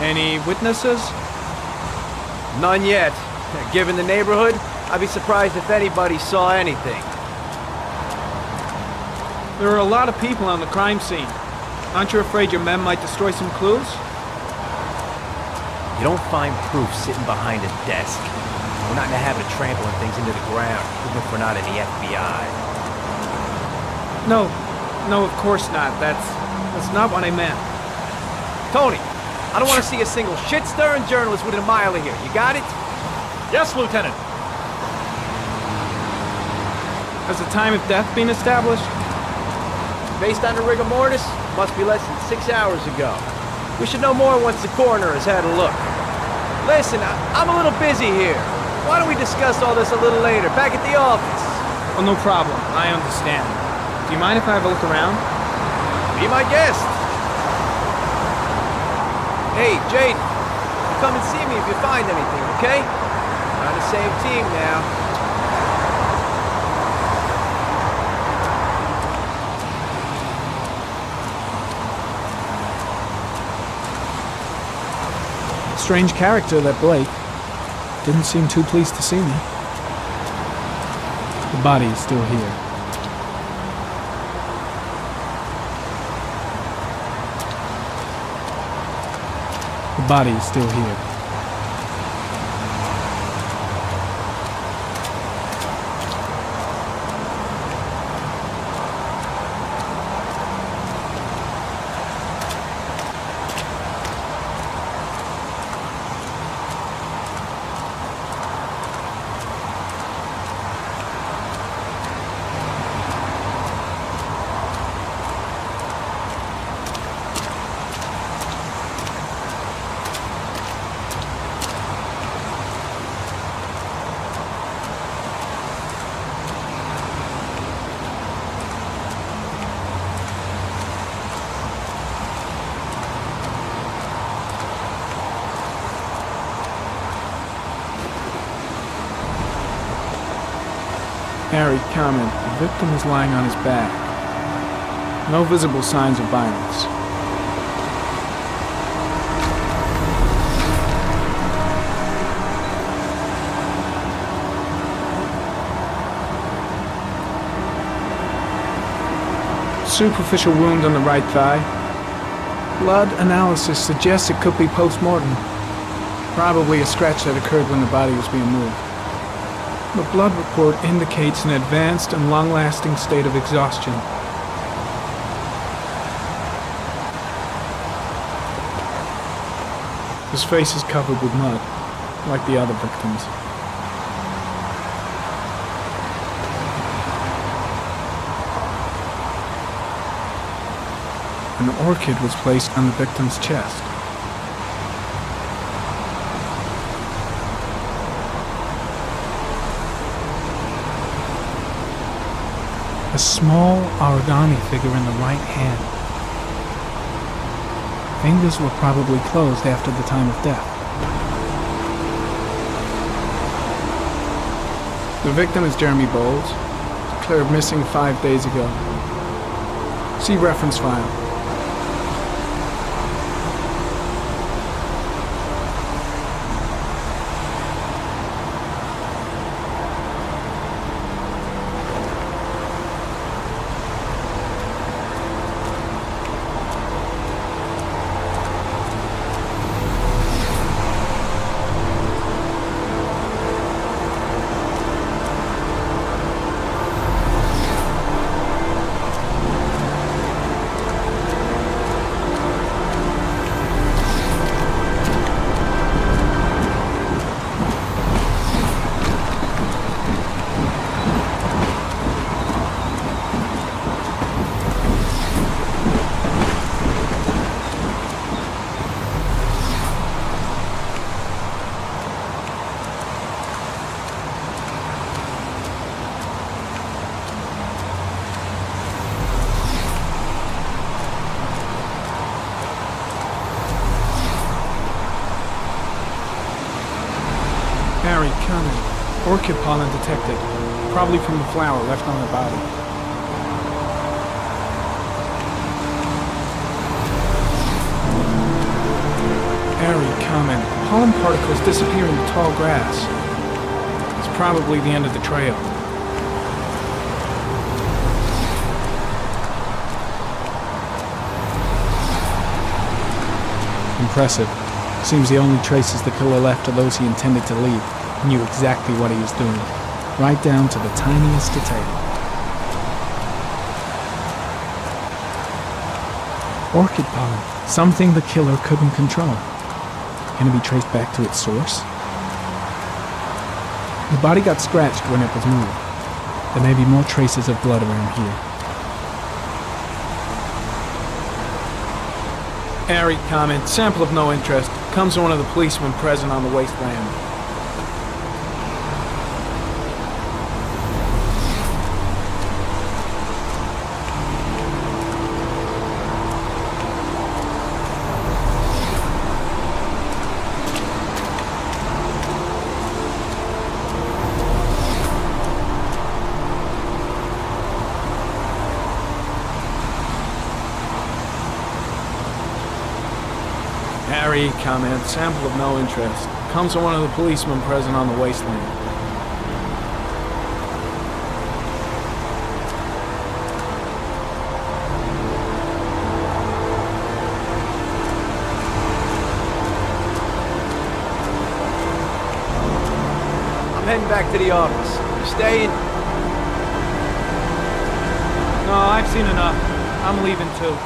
Any witnesses? None yet. Given the neighborhood, I'd be surprised if anybody saw anything. There are a lot of people on the crime scene. Aren't you afraid your men might destroy some clues? You don't find proof sitting behind a desk. We're not in the habit of trampling things into the ground, even if we're not in the FBI. No, of course not. That's not what I meant. Tony, I don't want to see a single shit-stirring journalist within a mile of here. You got it? Yes, Lieutenant. Has the time of death been established? Based on the rigor mortis, must be less than 6 hours ago. We should know more once the coroner has had a look. Listen, I'm a little busy here. Why don't we discuss all this a little later, back at the office? Oh, no problem. I understand. Do you mind if I have a look around? Be my guest. Hey, Jaden, you come and see me if you find anything, okay? We're on the same team now. Strange character, that Blake. Didn't seem too pleased to see me. The body is still here. The body is still here. Harry, comment. The victim is lying on his back. No visible signs of violence. Superficial wound on the right thigh. Blood analysis suggests it could be post-mortem. Probably a scratch that occurred when the body was being moved. The blood report indicates an advanced and long-lasting state of exhaustion. His face is covered with mud, like the other victims. An orchid was placed on the victim's chest. A small origami figure in the right hand. Fingers were probably closed after the time of death. The victim is Jeremy Bowles, declared missing 5 days ago. See reference file. Harry, comment. Orchid pollen detected. Probably from the flower left on the body. Harry, comment. Pollen particles disappear in the tall grass. It's probably the end of the trail. Impressive. Seems the only traces the killer left are those he intended to leave. He knew exactly what he was doing, right down to the tiniest detail. Orchid pollen, something the killer couldn't control. Can it be traced back to its source? The body got scratched when it was moved. There may be more traces of blood around here. Harry, comment. Sample of no interest. Comes from one of the policemen present on the wasteland. MRE comment, sample of no interest. Comes from one of the policemen present on the wasteland. I'm heading back to the office. You staying? No, I've seen enough. I'm leaving too.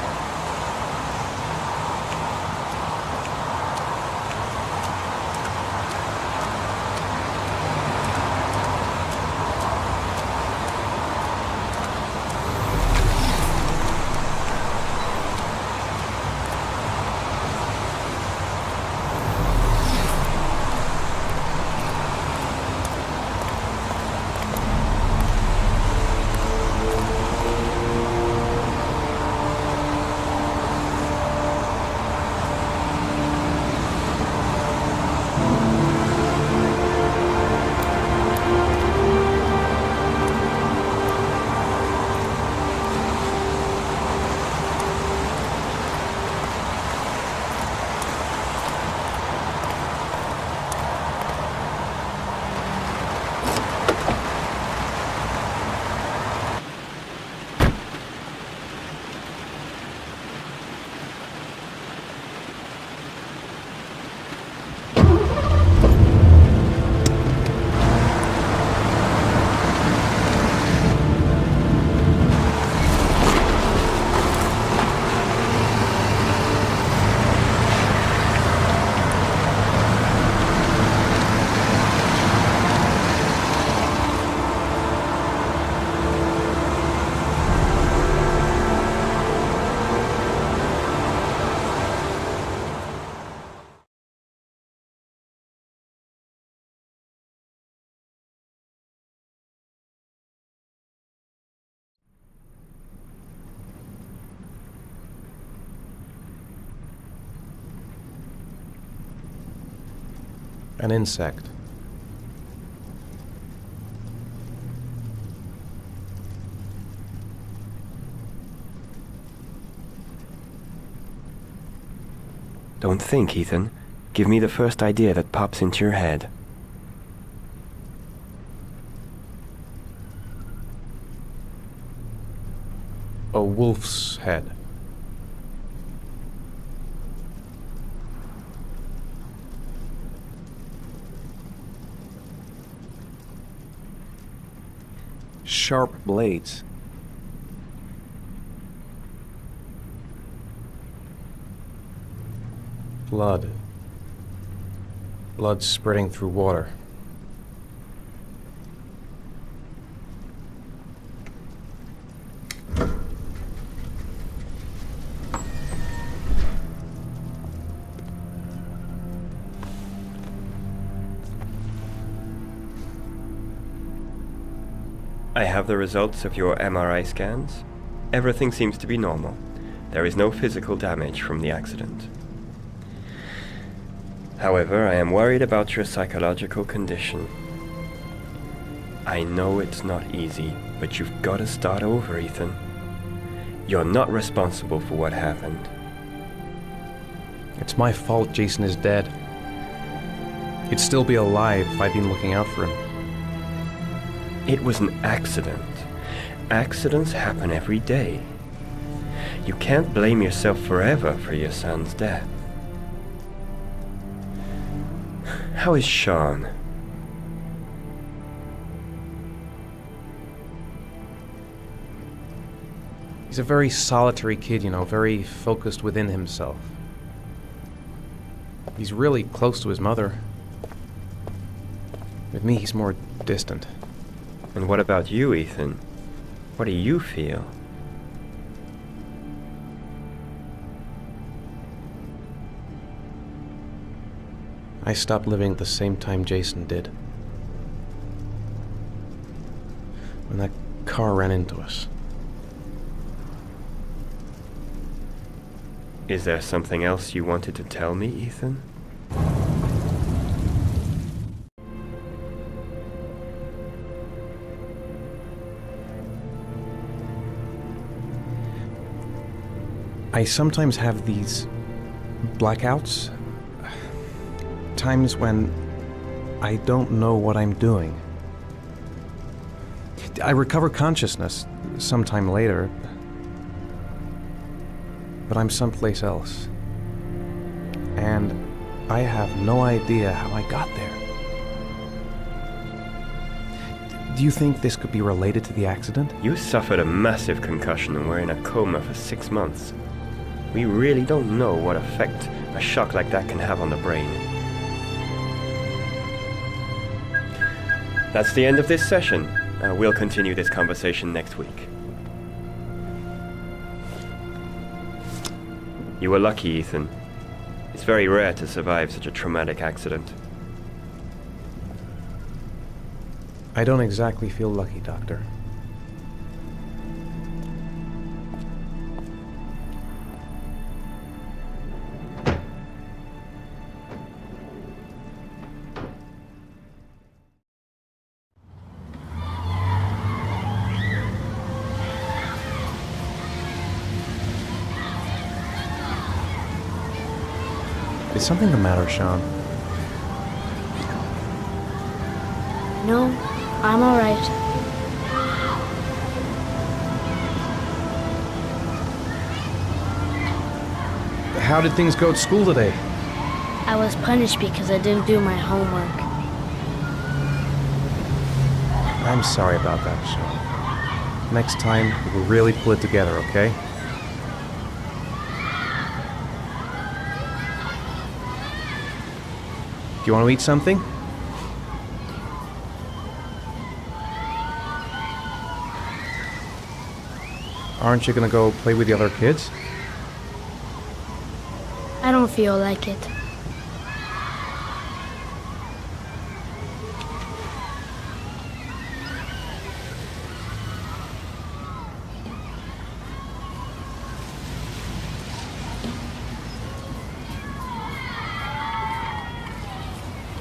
An insect. Don't think, Ethan. Give me the first idea that pops into your head. A wolf's head. Sharp blades. Blood. Blood spreading through water. I have the results of your MRI scans. Everything seems to be normal. There is no physical damage from the accident. However, I am worried about your psychological condition. I know it's not easy, but you've got to start over, Ethan. You're not responsible for what happened. It's my fault Jason is dead. He'd still be alive if I'd been looking out for him. It was an accident. Accidents happen every day. You can't blame yourself forever for your son's death. How is Sean? He's a very solitary kid, you know, very focused within himself. He's really close to his mother. With me, he's more distant. And what about you, Ethan? What do you feel? I stopped living at the same time Jason did. When that car ran into us. Is there something else you wanted to tell me, Ethan? I sometimes have these blackouts. times when I don't know what I'm doing. I recover consciousness sometime later, but I'm someplace else. And I have no idea how I got there. Do you think this could be related to the accident? You suffered a massive concussion and were in a coma for 6 months. We really don't know what effect a shock like that can have on the brain. That's the end of this session. We'll continue this conversation next week. You were lucky, Ethan. It's very rare to survive such a traumatic accident. I don't exactly feel lucky, Doctor. Is something the matter, Sean? No, I'm alright. How did things go at school today? I was punished because I didn't do my homework. I'm sorry about that, Sean. Next time, we'll really pull it together, okay? Do you want to eat something? Aren't you gonna go play with the other kids? I don't feel like it.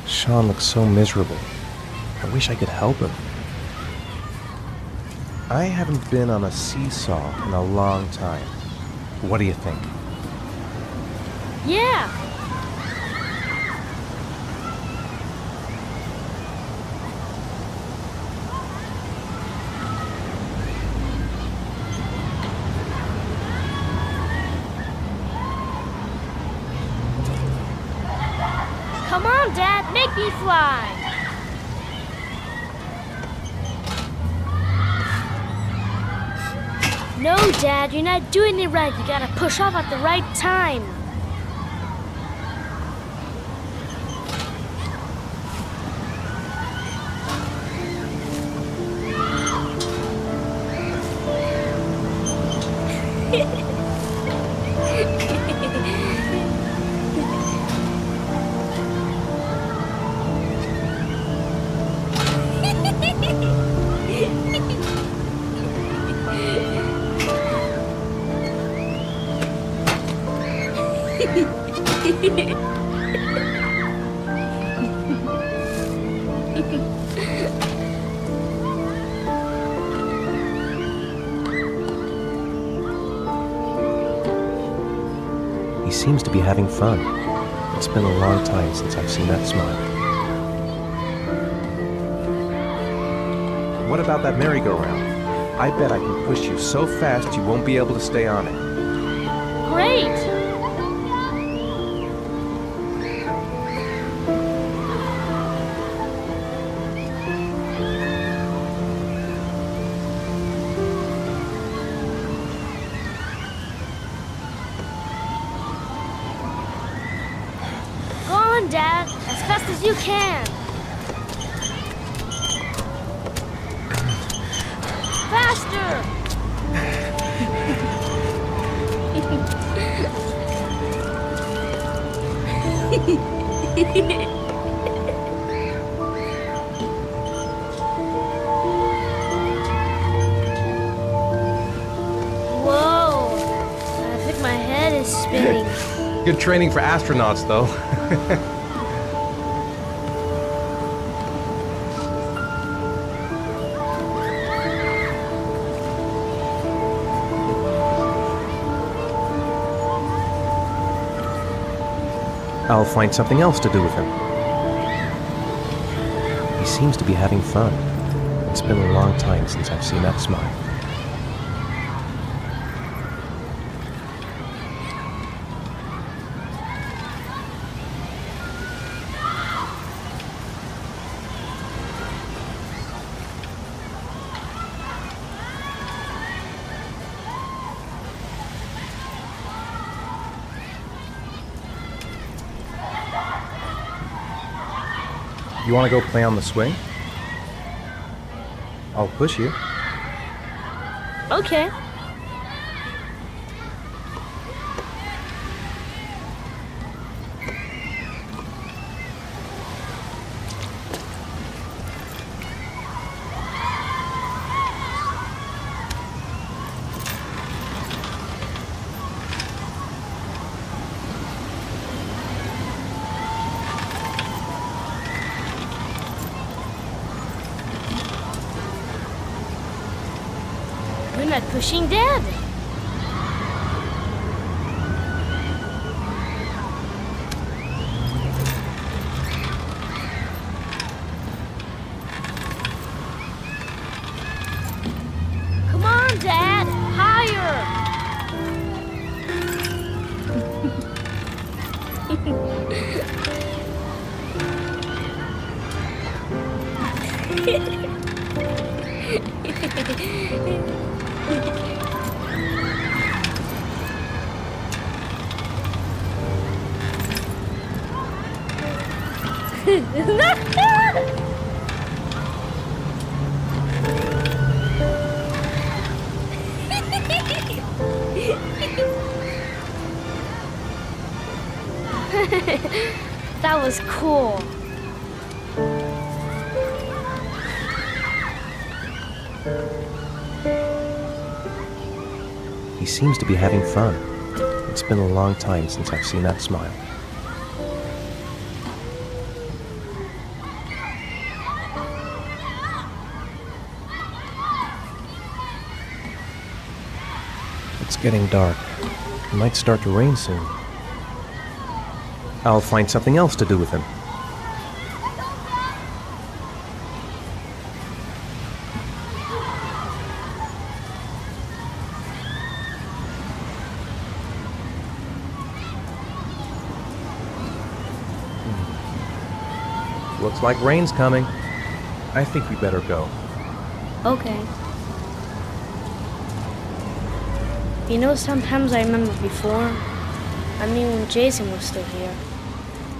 Sean looks so miserable. I wish I could help him. I haven't been on a seesaw in a long time. What do you think? Yeah! Come on, Dad, make me fly! No, Dad, you're not doing it right. You gotta push off at the right time. He seems to be having fun. It's been a long time since I've seen that smile. What about that merry-go-round? I bet I can push you so fast you won't be able to stay on it. Great! Go on, Dad, as fast as you can. Faster! Whoa! I think my head is spinning. Good training for astronauts, though. I'll find something else to do with him. seems to be having fun. It's been a long time since I've seen that smile. You want to go play on the swing? I'll push you. Okay. We're not pushing Dad. Come on, Dad. Higher. That was cool. He seems to be having fun. It's been a long time since I've seen that smile. It's getting dark. It might start to rain soon. I'll find something else to do with him. Looks like rain's coming. I think we better go. Okay. You know, sometimes I remember before. I mean, when Jason was still here.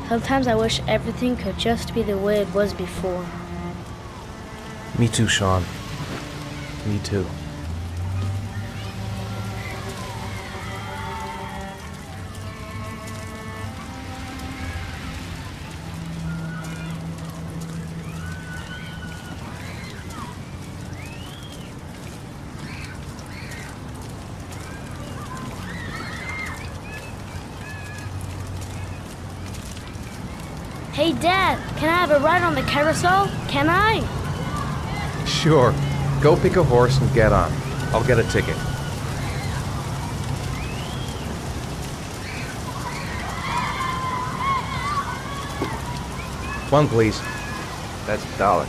Sometimes I wish everything could just be the way it was before. Me too, Sean. Me too. Hey, Dad, can I have a ride on the carousel? Can I? Sure. Go pick a horse and get on. I'll get a ticket. One, please. That's $1.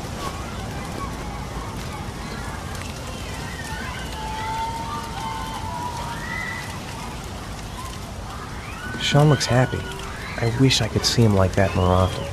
Sean looks happy. I wish I could see him like that more often.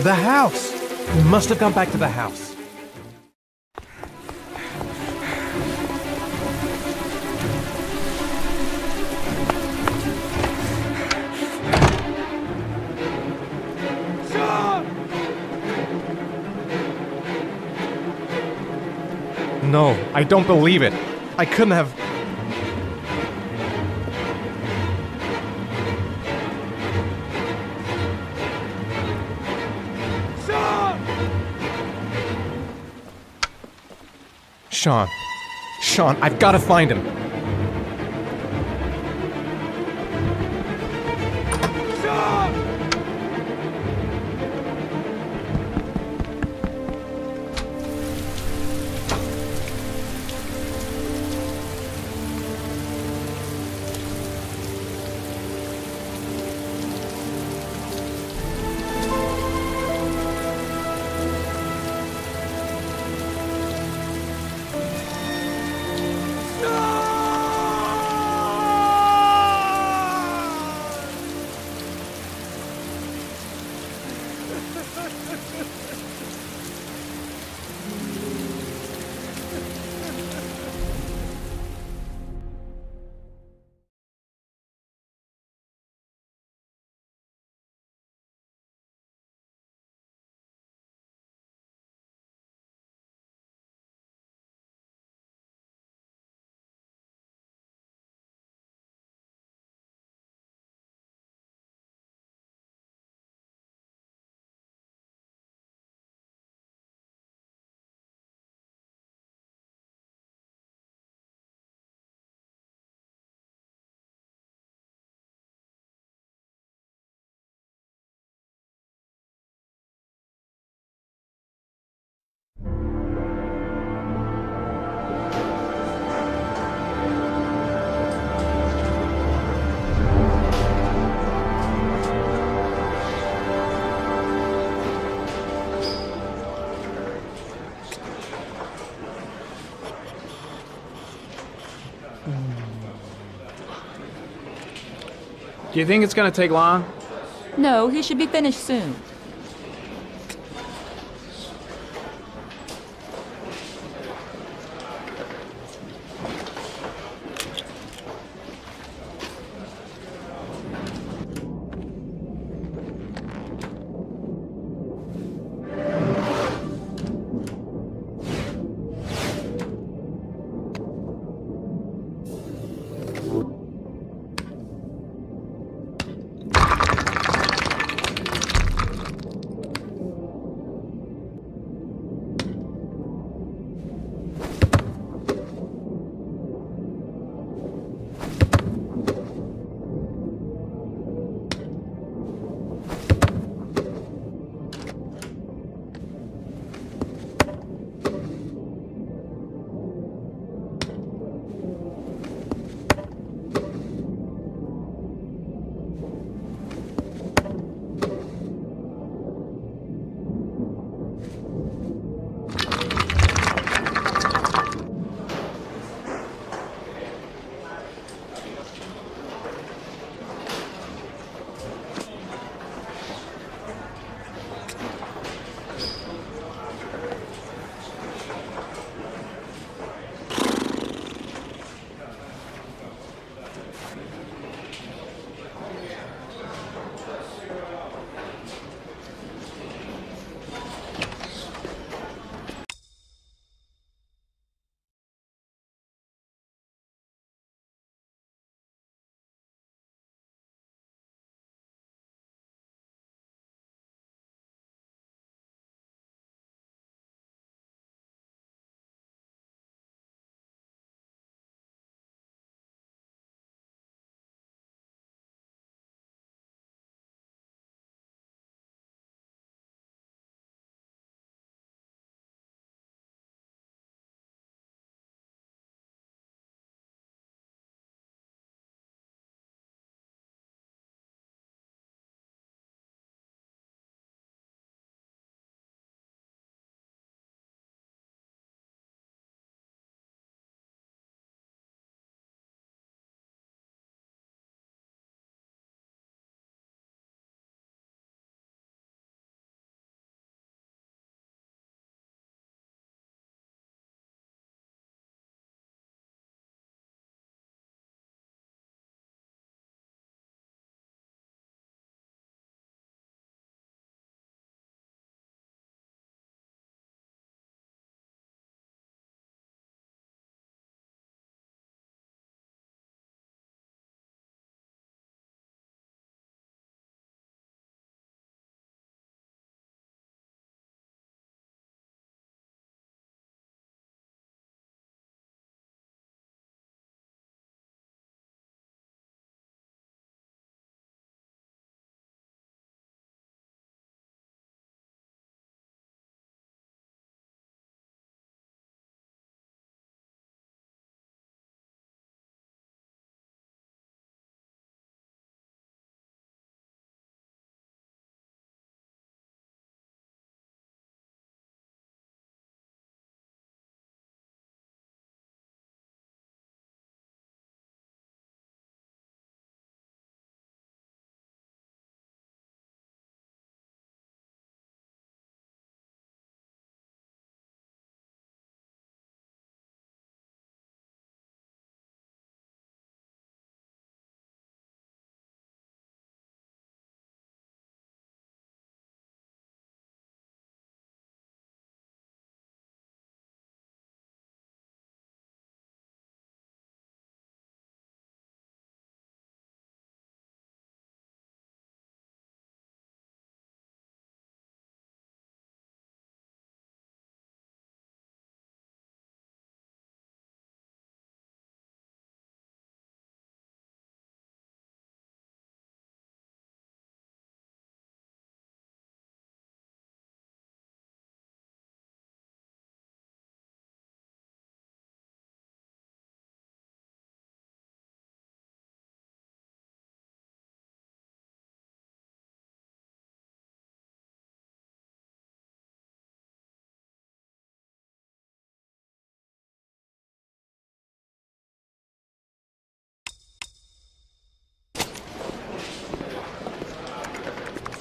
The house! We must have gone back to the house. No, I don't believe it. I couldn't have... Sean. Sean, I've got to find him. Do you think it's gonna take long? No, he should be finished soon.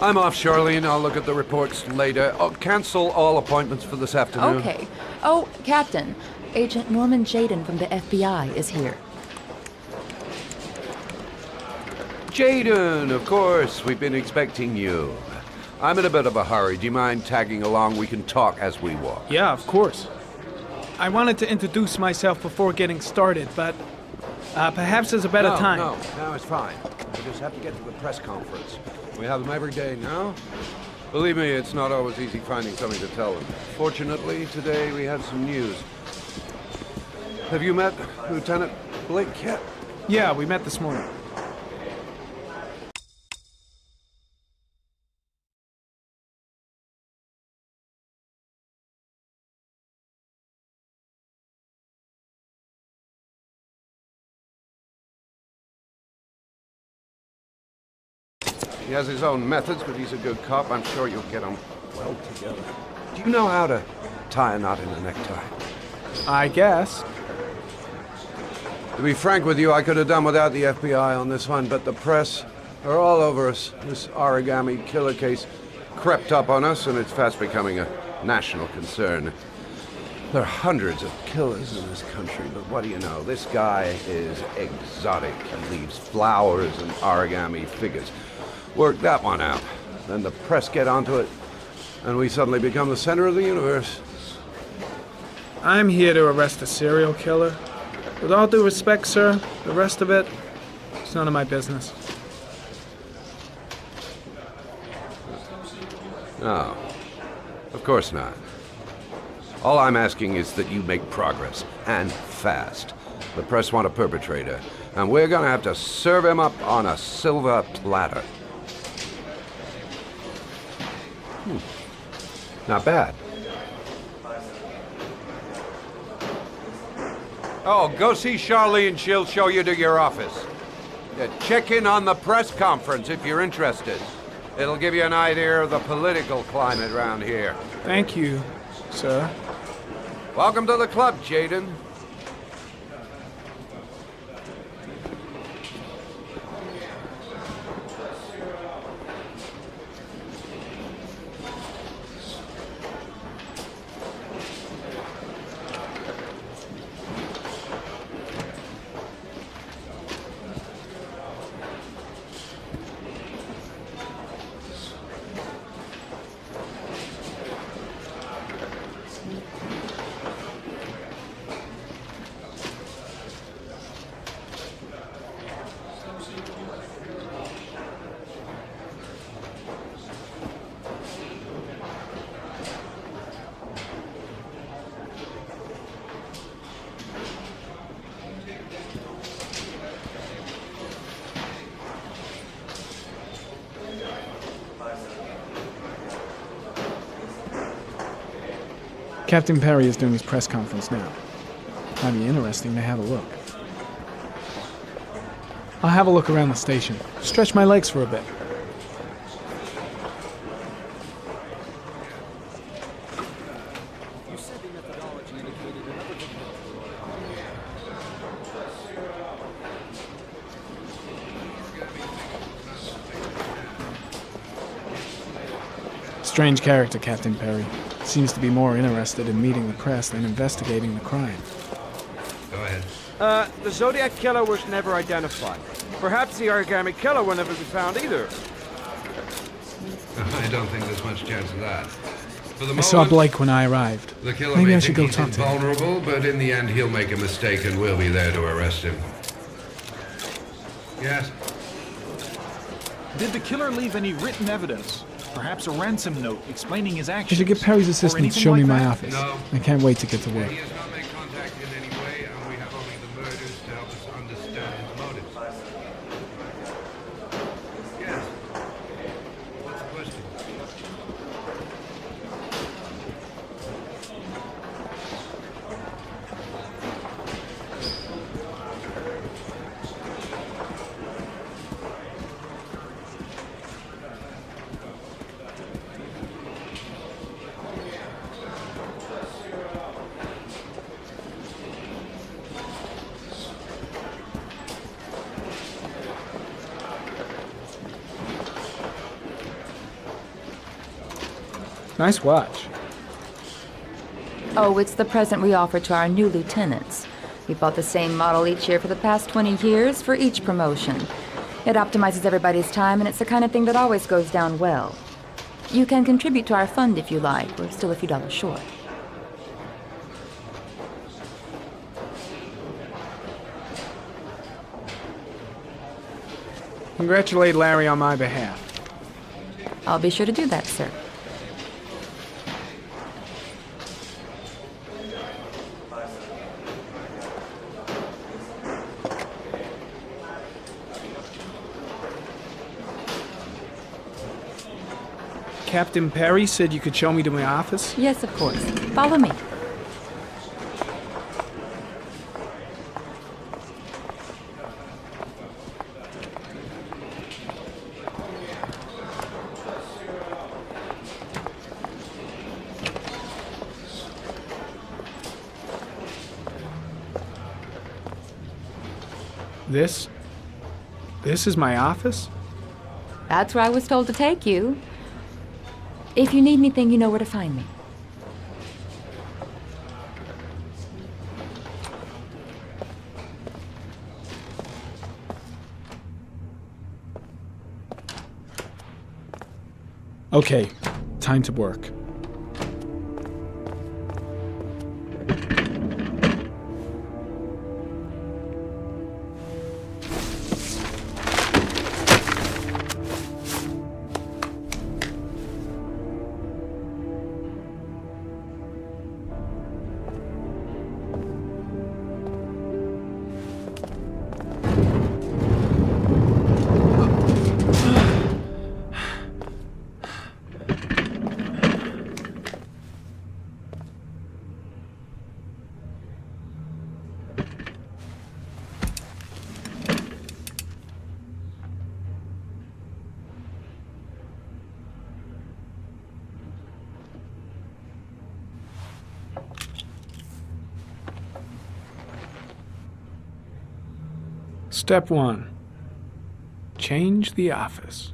I'm off, Charlene. I'll look at the reports later. Oh, cancel all appointments for this afternoon. Okay. Oh, Captain. Agent Norman Jaden from the FBI is here. Jaden, of course. We've been expecting you. I'm in a bit of a hurry. Do you mind tagging along? We can talk as we walk. Yeah, of course. I wanted to introduce myself before getting started, but perhaps there's a better time. No, it's fine. We just have to get to the press conference. We have them every day now. Believe me, it's not always easy finding something to tell them. Fortunately, today we have some news. Have you met Lieutenant Blake yet? Yeah, we met this morning. He has his own methods, but he's a good cop. I'm sure you'll get them well together. Do you know how to tie a knot in a necktie? I guess. To be frank with you, I could have done without the FBI on this one, but the press are all over us. This origami killer case crept up on us, and it's fast becoming a national concern. There are hundreds of killers in this country, but what do you know? This guy is exotic. He leaves flowers and origami figures. Work that one out. Then the press get onto it, and we suddenly become the center of the universe. I'm here to arrest a serial killer. With all due respect, sir, the rest of it, it's none of my business. No, of course not. All I'm asking is that you make progress, and fast. The press want a perpetrator, and we're gonna have to serve him up on a silver platter. Not bad. Oh, go see Charlene. She'll show you to your office. Check in on the press conference if you're interested. It'll give you an idea of the political climate around here. Thank you, sir. Welcome to the club, Jaden. Captain Perry is doing his press conference now. Might be interesting to have a look. I'll have a look around the station. Stretch my legs for a bit. Strange character, Captain Perry. Seems to be more interested in meeting the press than investigating the crime. Go ahead. The Zodiac killer was never identified. Perhaps the origami killer will never be found either. I don't think there's much chance of that. For the I saw Blake when I arrived. The killer Maybe may I should think go he's talk to him. invulnerable, but in the end he'll make a mistake and we'll be there to arrest him. Yes? Did the killer leave any written evidence? Perhaps a ransom note explaining his I actions? should get Perry's or assistant to anything show me like my that? office. No. I can't wait to get to work. He has not made contact in any way, and we have only the murders to help us understand his motives. Yes. What's the question? Nice watch. Oh, it's the present we offer to our new lieutenants. We bought the same model each year for the past 20 years for each promotion. It optimizes everybody's time, and it's the kind of thing that always goes down well. You can contribute to our fund if you like. We're still a few dollars short. Congratulate Larry on my behalf. I'll be sure to do that, sir. Captain Perry said you could show me to my office? Yes, of course. Follow me. This is my office? That's where I was told to take you. If you need anything, you know where to find me. Okay, time to work. Step 1. Change the office.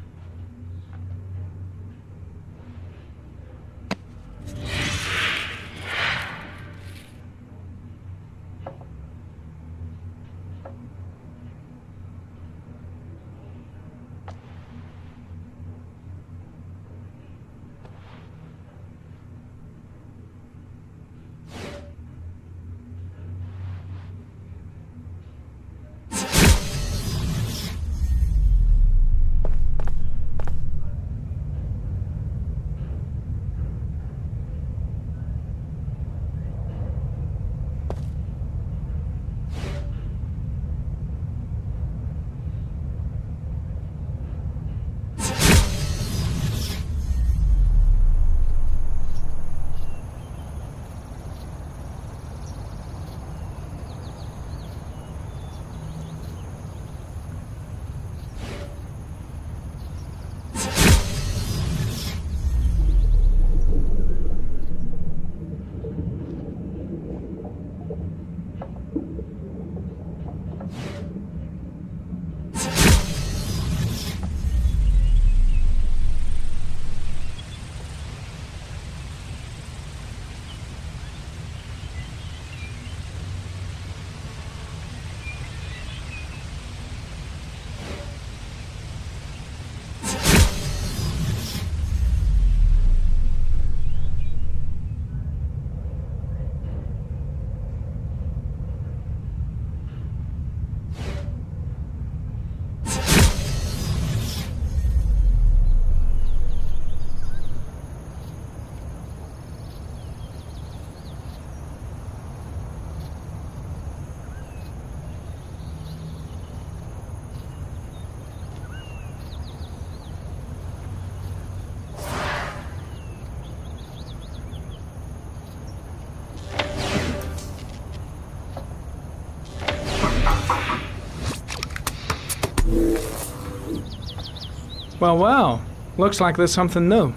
Well, well. Looks like there's something new.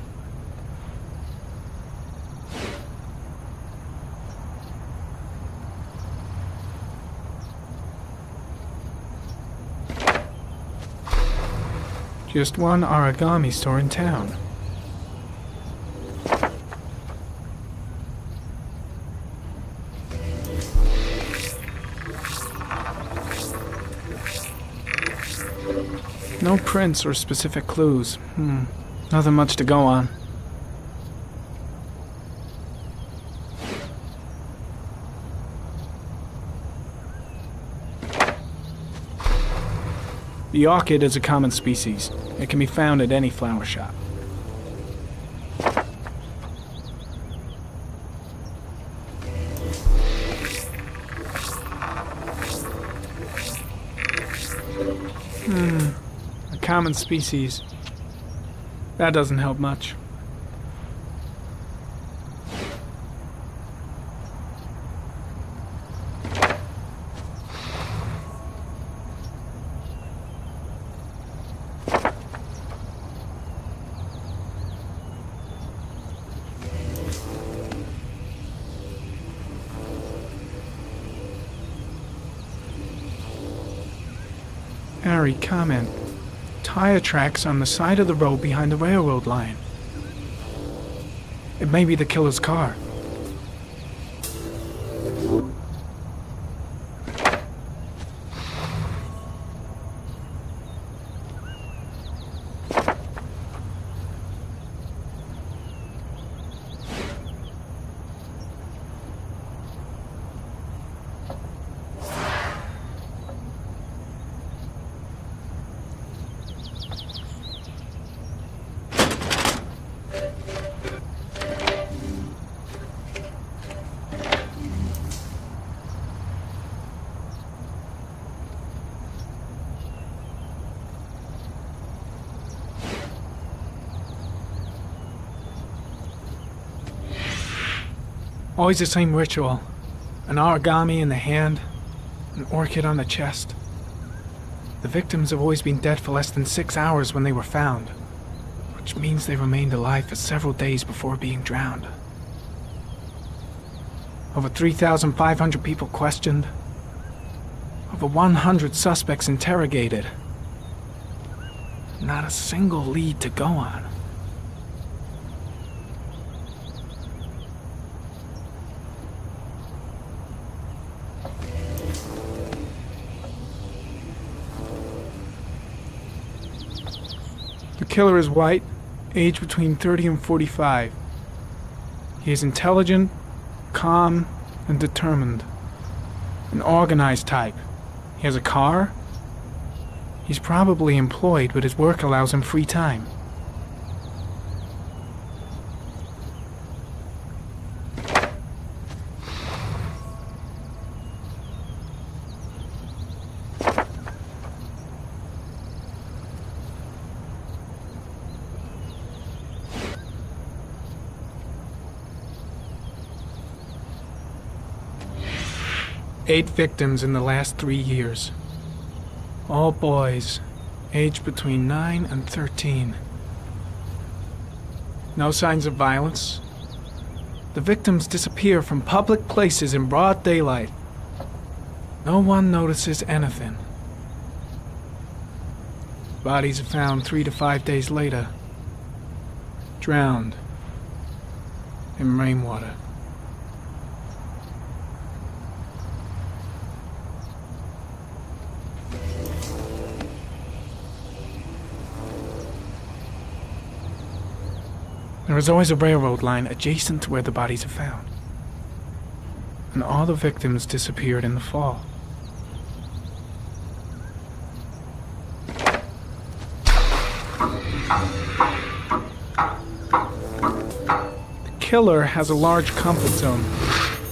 Just one origami store in town. No prints or specific clues. Nothing much to go on. The orchid is a common species. It can be found at any flower shop. A common species. That doesn't help much. Harry, comment. Tire tracks on the side of the road behind the railroad line. It may be the killer's car. Always the same ritual. An origami in the hand, an orchid on the chest. The victims have always been dead for less than 6 hours when they were found, which means they remained alive for several days before being drowned. Over 3,500 people questioned. Over 100 suspects interrogated. Not a single lead to go on. The killer is white, aged between 30 and 45. He is intelligent, calm, and determined. An organized type. He has a car. He's probably employed, but his work allows him free time. Eight victims in the last 3 years. All boys, aged between 9 and 13. No signs of violence. The victims disappear from public places in broad daylight. No one notices anything. Bodies are found 3 to 5 days later. Drowned in rainwater. There is always a railroad line adjacent to where the bodies are found. And all the victims disappeared in the fall. The killer has a large comfort zone.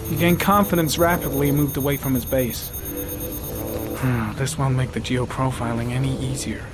He gained confidence rapidly and moved away from his base. This won't make the geoprofiling any easier.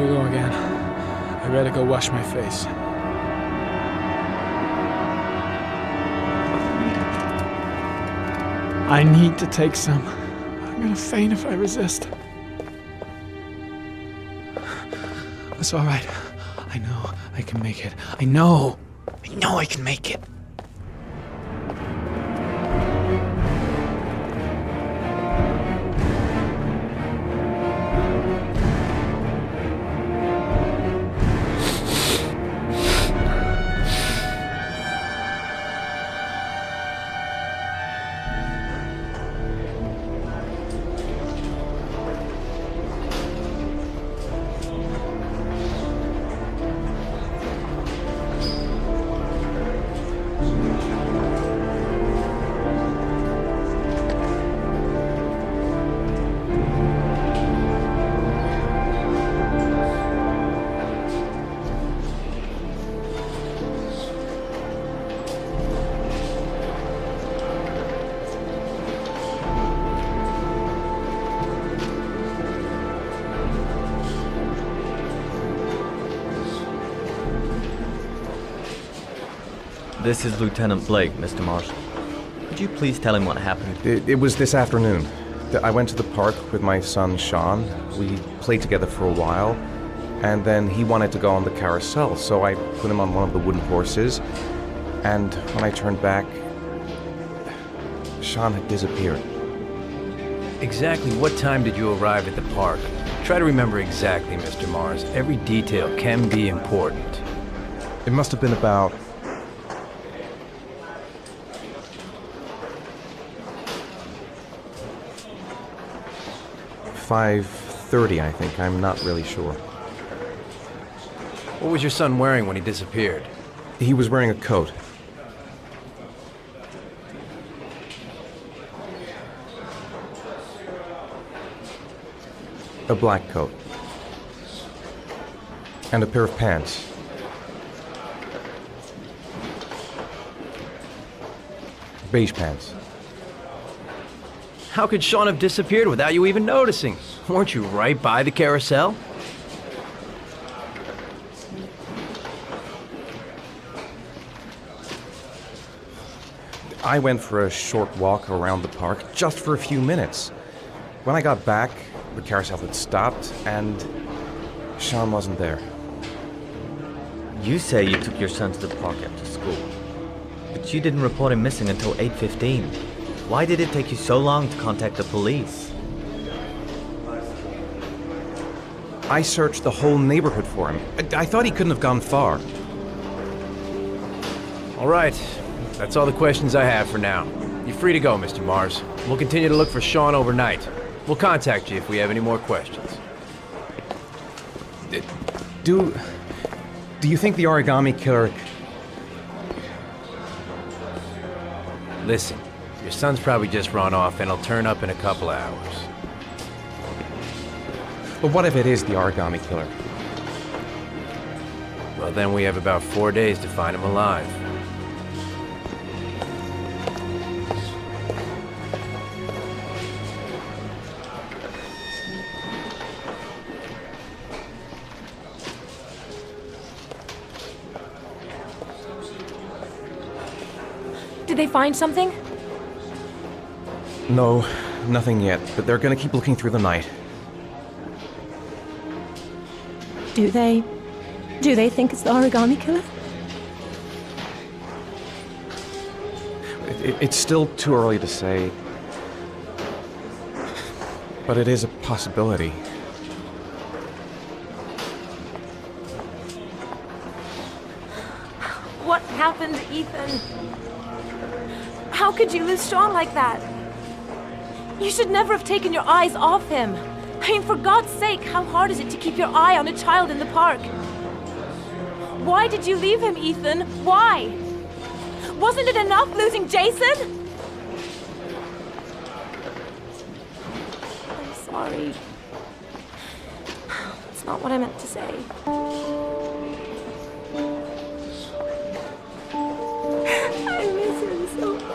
we go again. I better go wash my face. I need to take some. I'm gonna faint if I resist. It's all right. I know I can make it. I know I can make it. This is Lieutenant Blake, Mr. Mars. Could you please tell him what happened? It was this afternoon. I went to the park with my son, Sean. We played together for a while, and then he wanted to go on the carousel, so I put him on one of the wooden horses, and when I turned back, Sean had disappeared. Exactly what time did you arrive at the park? Try to remember exactly, Mr. Mars. Every detail can be important. It must have been about 5:30, I think. I'm not really sure. What was your son wearing when he disappeared? He was wearing a coat. A black coat. And a pair of pants. Beige pants. How could Sean have disappeared without you even noticing? Weren't you right by the carousel? I went for a short walk around the park, just for a few minutes. When I got back, the carousel had stopped, and Sean wasn't there. You say you took your son to the park after school, but you didn't report him missing until 8:15. Why did it take you so long to contact the police? I searched the whole neighborhood for him. I thought he couldn't have gone far. All right. That's all the questions I have for now. You're free to go, Mr. Mars. We'll continue to look for Sean overnight. We'll contact you if we have any more questions. Do you think the origami killer... Listen, your son's probably just run off and he'll turn up in a couple hours. But what if it is the origami killer? Well, then we have about 4 days to find him alive. Did they find something? No, nothing yet, but they're gonna keep looking through the night. Do they think it's the origami killer? It's still too early to say, but it is a possibility. What happened, Ethan? How could you lose Sean like that? You should never have taken your eyes off him. I mean, for God's sake, how hard is it to keep your eye on a child in the park? Why did you leave him, Ethan? Why? Wasn't it enough losing Jason? I'm sorry. It's not what I meant to say. I miss him so much.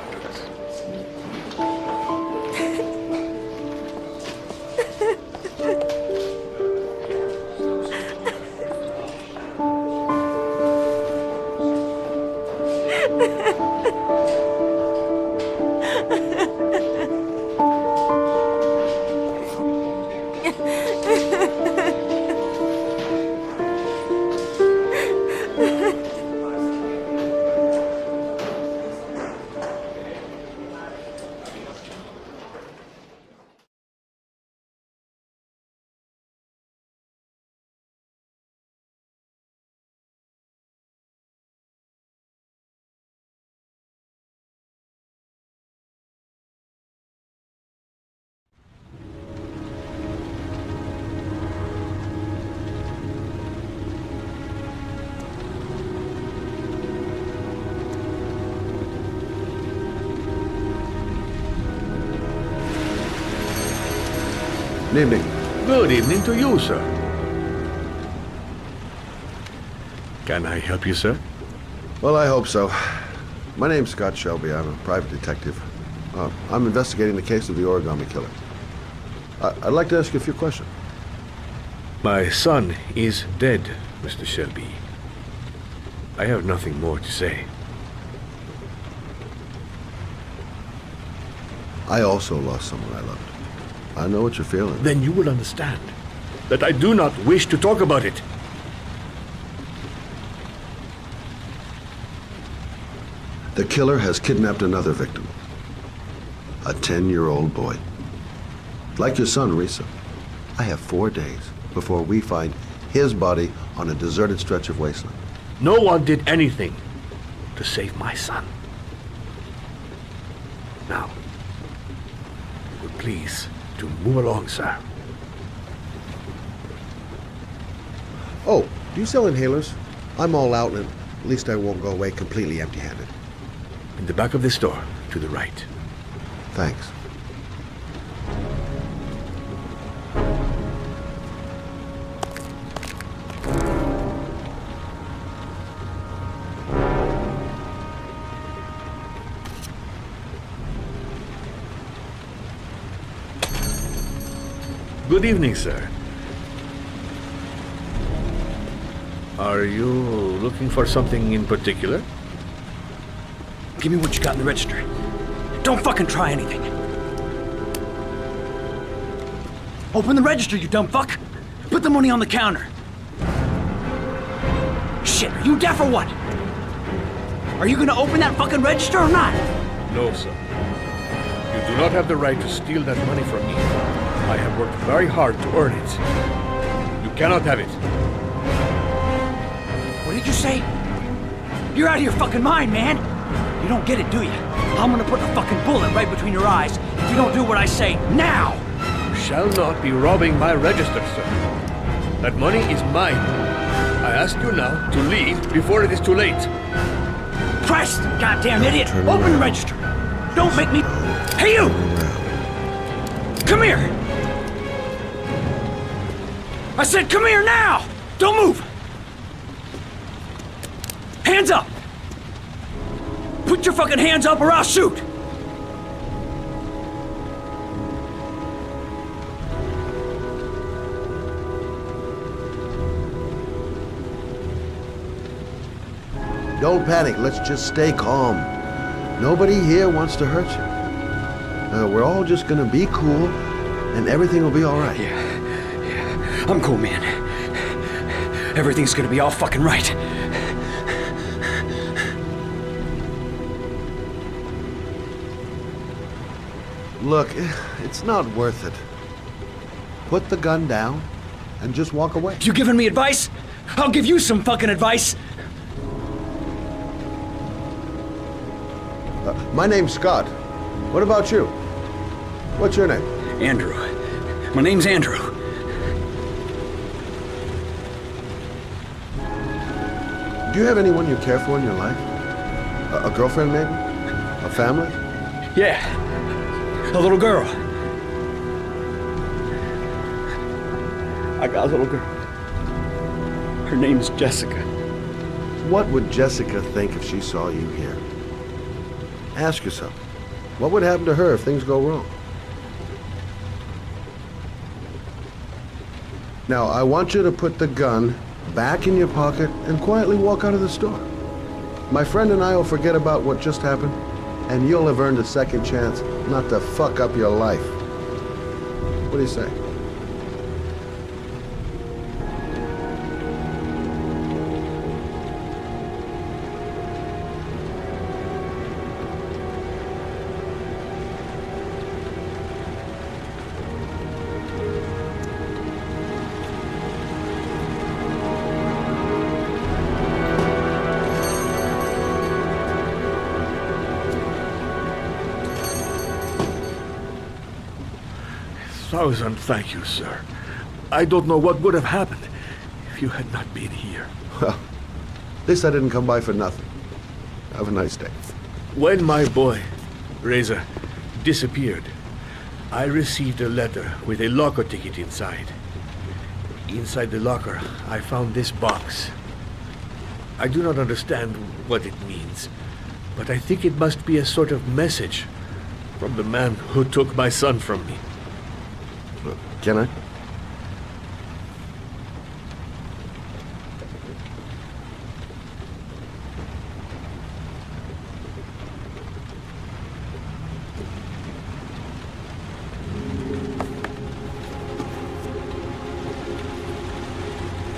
Good evening. Good evening to you, sir. Can I help you, sir? Well, I hope so. My name's Scott Shelby. I'm a private detective. I'm investigating the case of the origami killer. I'd like to ask you a few questions. My son is dead, Mr. Shelby. I have nothing more to say. I also lost someone I loved. I know what you're feeling. Then you will understand that I do not wish to talk about it. The killer has kidnapped another victim. A 10-year-old boy. Like your son, Risa. I have 4 days before we find his body on a deserted stretch of wasteland. No one did anything to save my son. Now, would you please to move along, sir. Oh, do you sell inhalers? I'm all out, and at least I won't go away completely empty-handed. In the back of the store, to the right. Thanks. Good evening, sir. Are you looking for something in particular? Give me what you got in the register. Don't fucking try anything. Open the register, you dumb fuck. Put the money on the counter. Shit, are you deaf or what? Are you gonna open that fucking register or not? No, sir. You do not have the right to steal that money from me. I have worked very hard to earn it. You cannot have it. What did you say? You're out of your fucking mind, man. You don't get it, do you? I'm gonna put a fucking bullet right between your eyes if you don't do what I say now! You shall not be robbing my register, sir. That money is mine. I ask you now to leave before it is too late. Christ, goddamn idiot! Open the register! Don't make me... Hey, you! Come here! I said come here now! Don't move! Hands up! Put your fucking hands up or I'll shoot! Don't panic. Let's just stay calm. Nobody here wants to hurt you. We're all just gonna be cool, and everything will be all right. Yeah. I'm cool, man. Everything's gonna be all fucking right. Look, it's not worth it. Put the gun down and just walk away. You giving me advice? I'll give you some fucking advice. My name's Scott. What about you? What's your name? Andrew. My name's Andrew. Do you have anyone you care for in your life? A girlfriend, maybe? A family? Yeah. A little girl. I got a little girl. Her name's Jessica. What would Jessica think if she saw you here? Ask yourself, what would happen to her if things go wrong? Now, I want you to put the gun back in your pocket and quietly walk out of the store. My friend and I will forget about what just happened, and you'll have earned a second chance not to fuck up your life. What do you say? Thousand thank you, sir. I don't know what would have happened if you had not been here. Well, at least I didn't come by for nothing. Have a nice day. When my boy, Reza, disappeared, I received a letter with a locker ticket inside. Inside the locker, I found this box. I do not understand what it means, but I think it must be a sort of message from the man who took my son from me. Can I?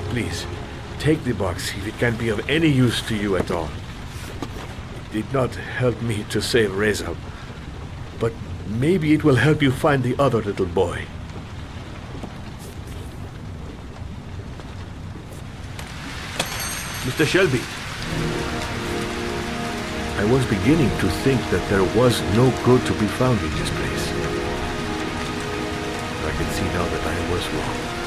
Please, take the box if it can be of any use to you at all. It did not help me to save Reza, but maybe it will help you find the other little boy. Mr. Shelby, I was beginning to think that there was no good to be found in this place. I can see now that I was wrong.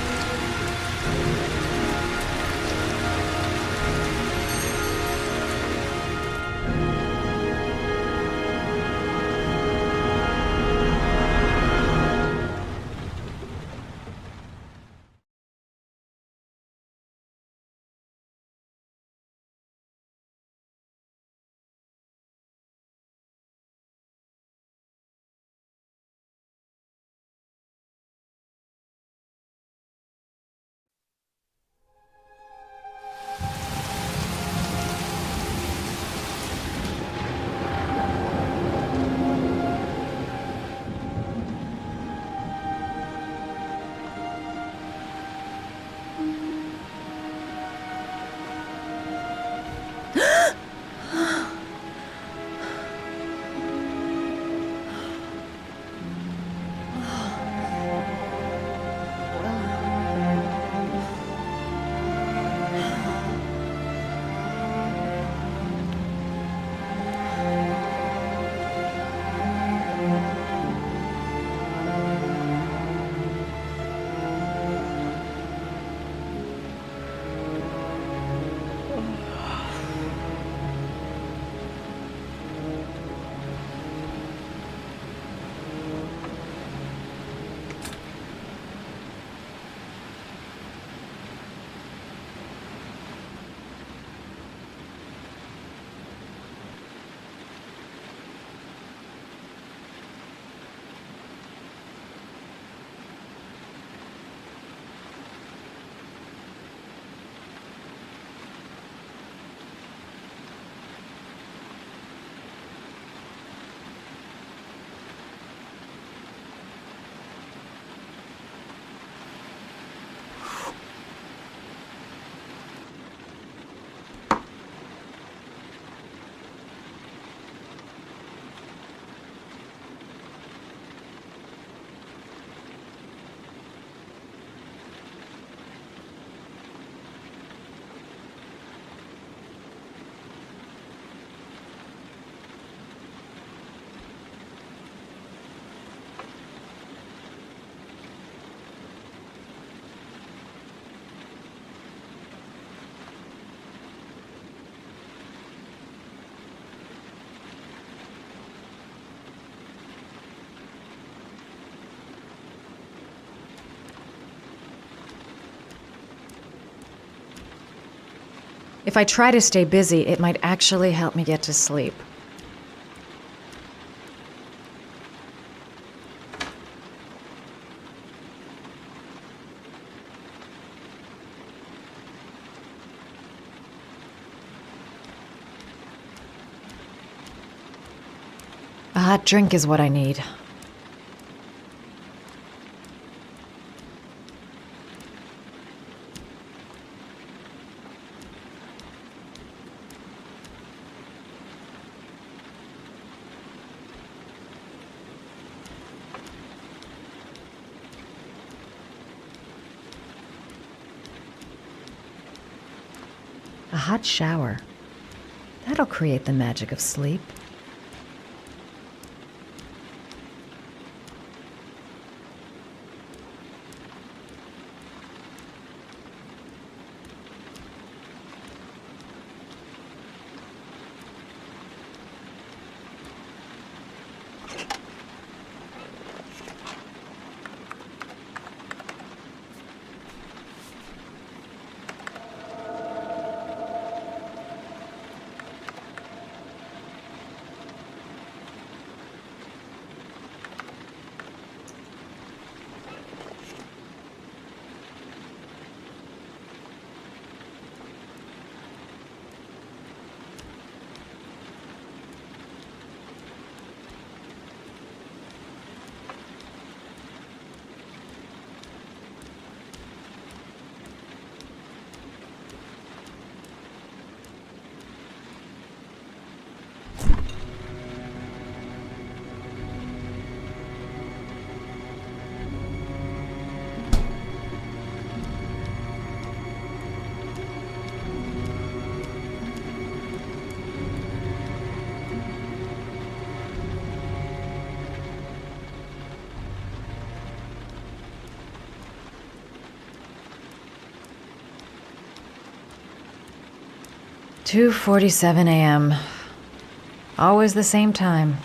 If I try to stay busy, it might actually help me get to sleep. hot drink is what I need. A hot shower. That'll create the magic of sleep. "2:47 a.m. Always the same time.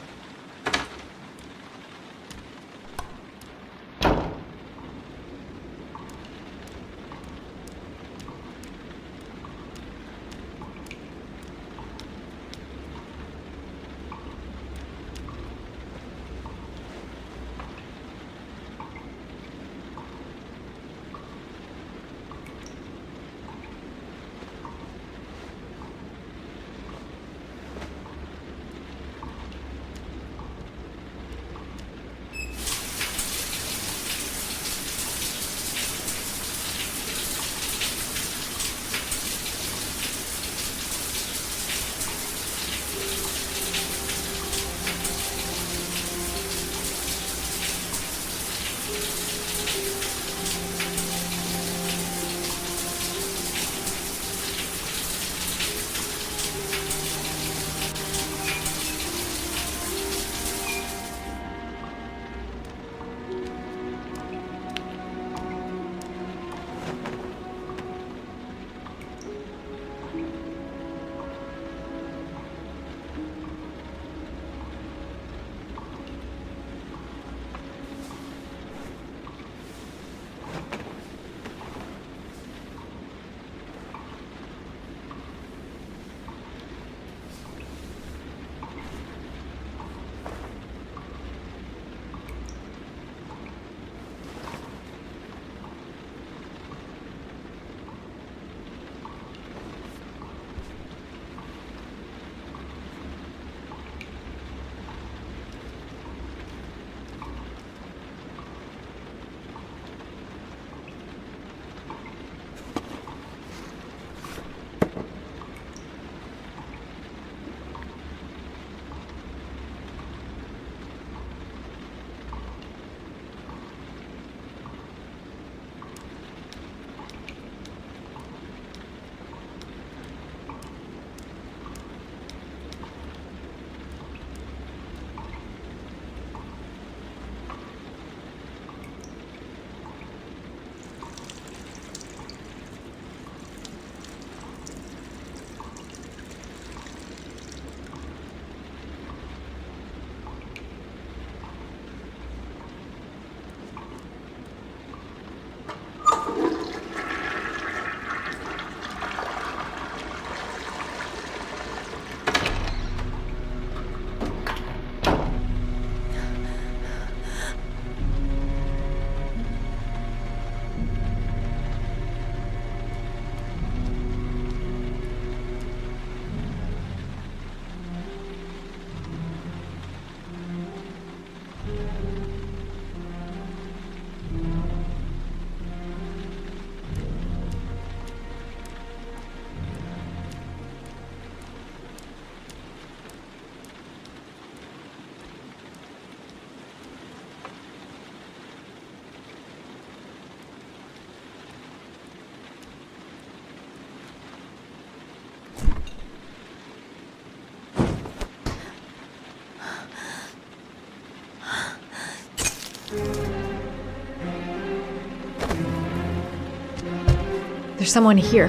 There's someone here.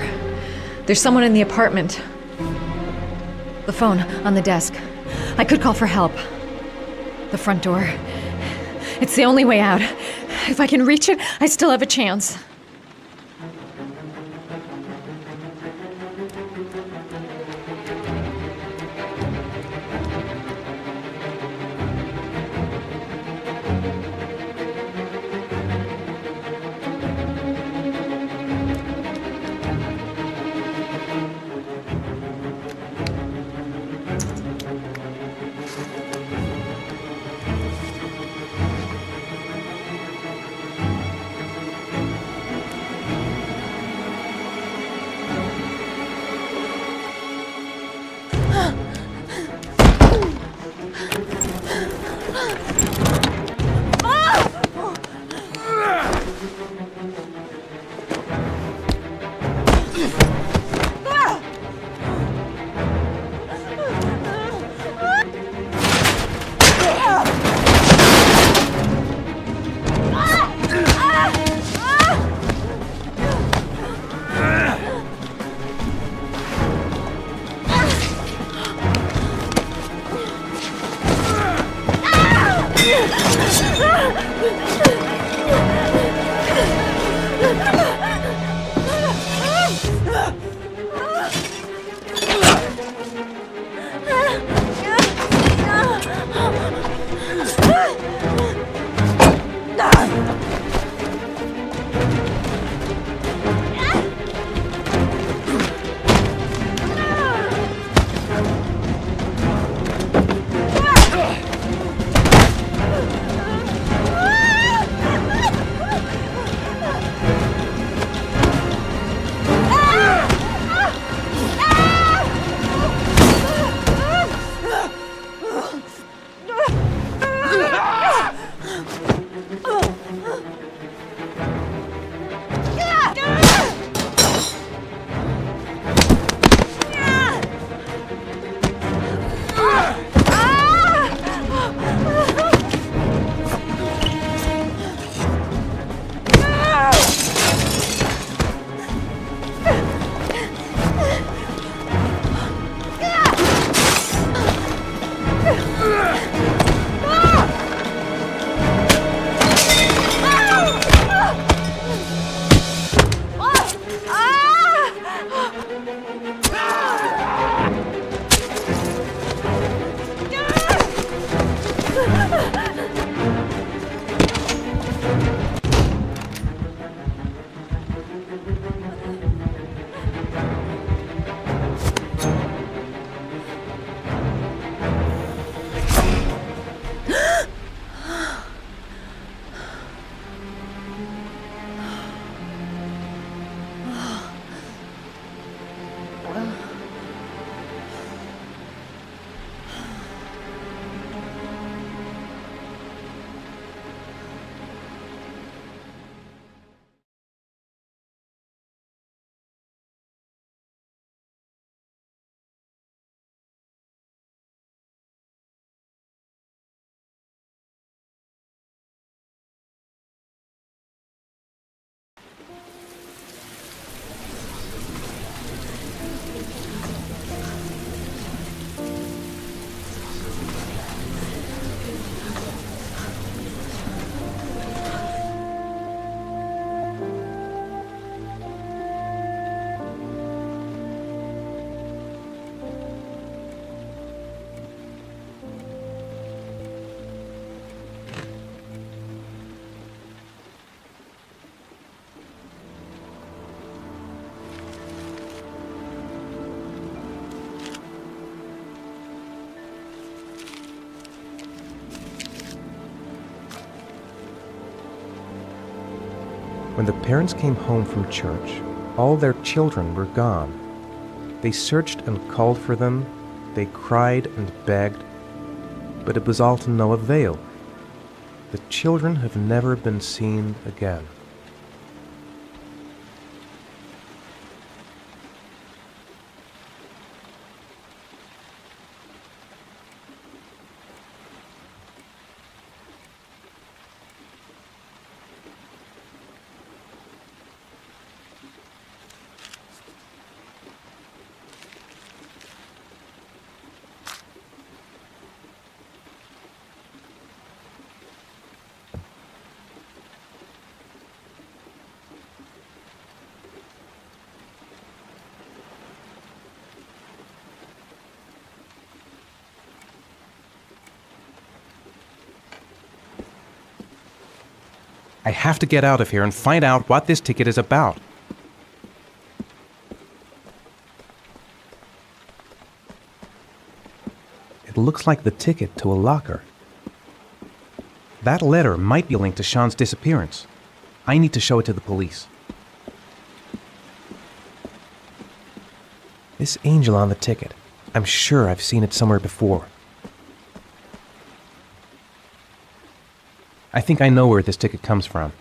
There's someone in the apartment. The phone on the desk. I could call for help. The front door. It's the only way out. If I can reach it, I still have a chance. When the parents came home from church, all their children were gone. They searched and called for them, they cried and begged, but it was all to no avail. The children have never been seen again. I have to get out of here and find out what this ticket is about. It looks like the ticket to a locker. That letter might be linked to Sean's disappearance. I need to show it to the police. This angel on the ticket. I'm sure I've seen it somewhere before. I think I know where this ticket comes from.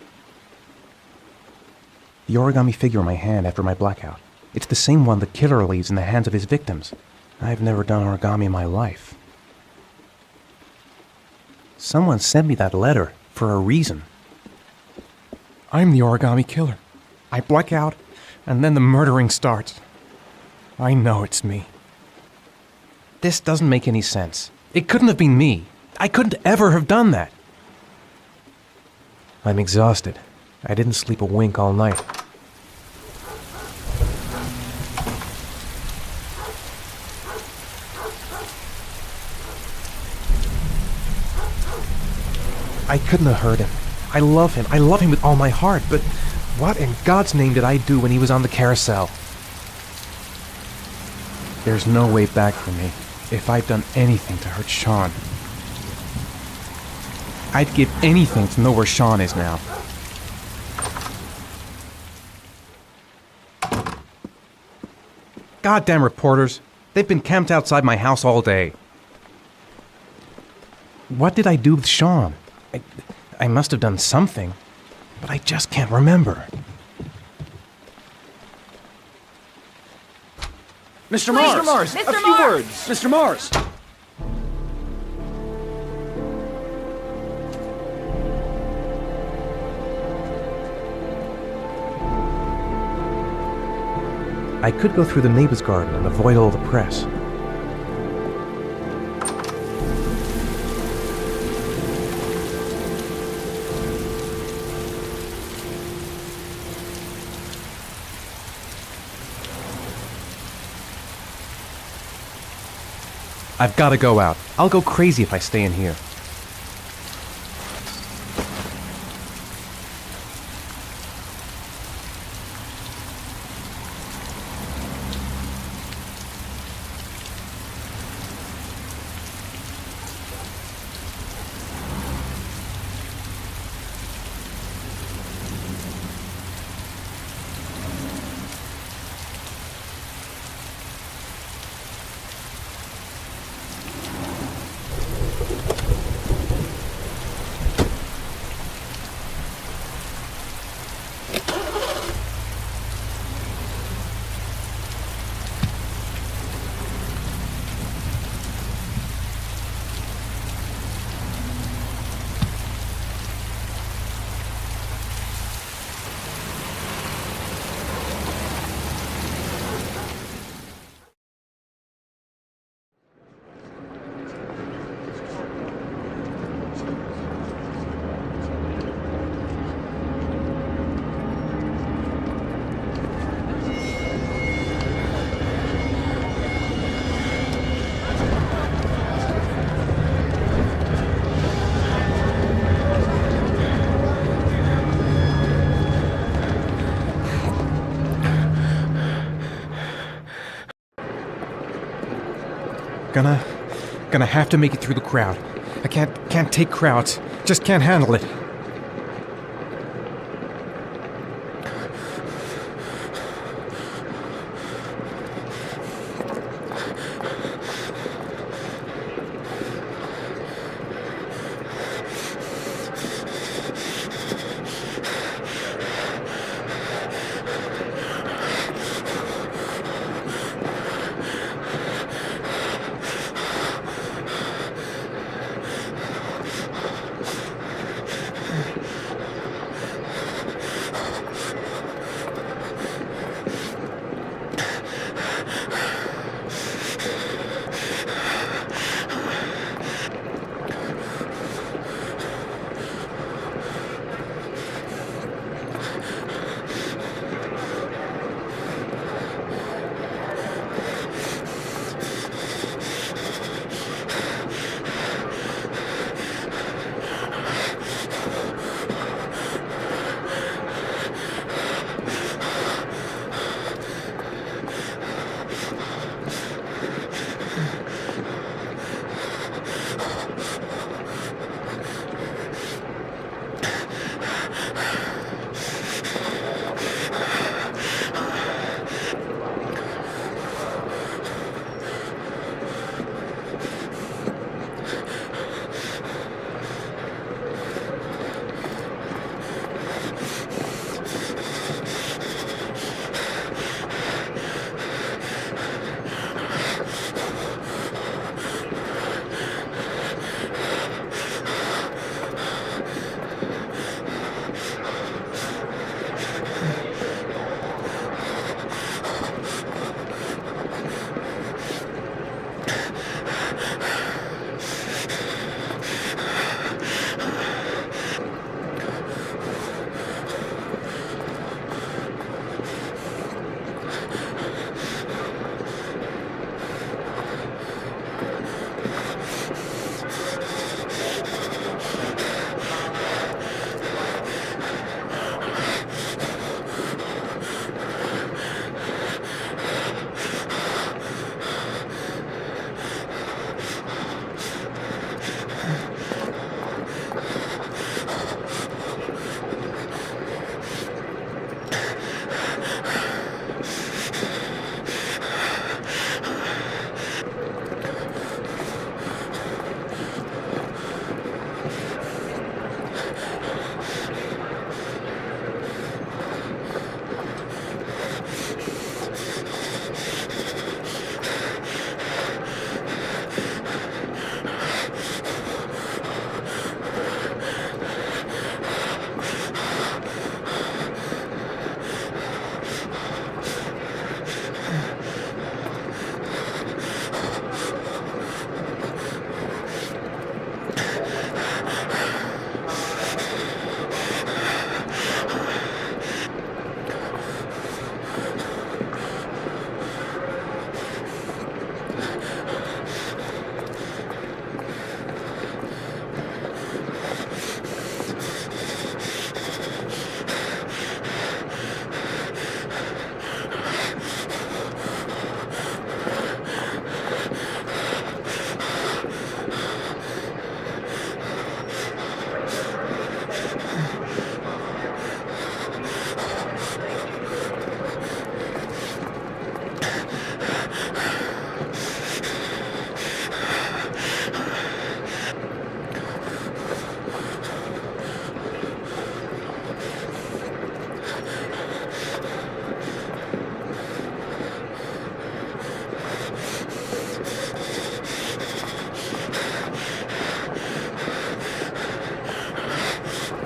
The origami figure in my hand after my blackout. It's the same one the killer leaves in the hands of his victims. I've never done origami in my life. Someone sent me that letter for a reason. I'm the origami killer. I black out, and then the murdering starts. I know it's me. This doesn't make any sense. It couldn't have been me. I couldn't ever have done that. I'm exhausted. I didn't sleep a wink all night. I couldn't have hurt him. I love him. I love him with all my heart, but what in God's name did I do when he was on the carousel? There's no way back for me if I've done anything to hurt Sean. I'd give anything to know where Sean is now. Goddamn reporters. They've been camped outside my house all day. What did I do with Sean? I must have done something, but I just can't remember. Mr. Mars! Mr. A few Mars! words! Mr. Mars! I could go through the neighbor's garden and avoid all the press. I've got to go out. I'll go crazy if I stay in here. Gonna have to make it through the crowd. I can't take crowds. Just can't handle it.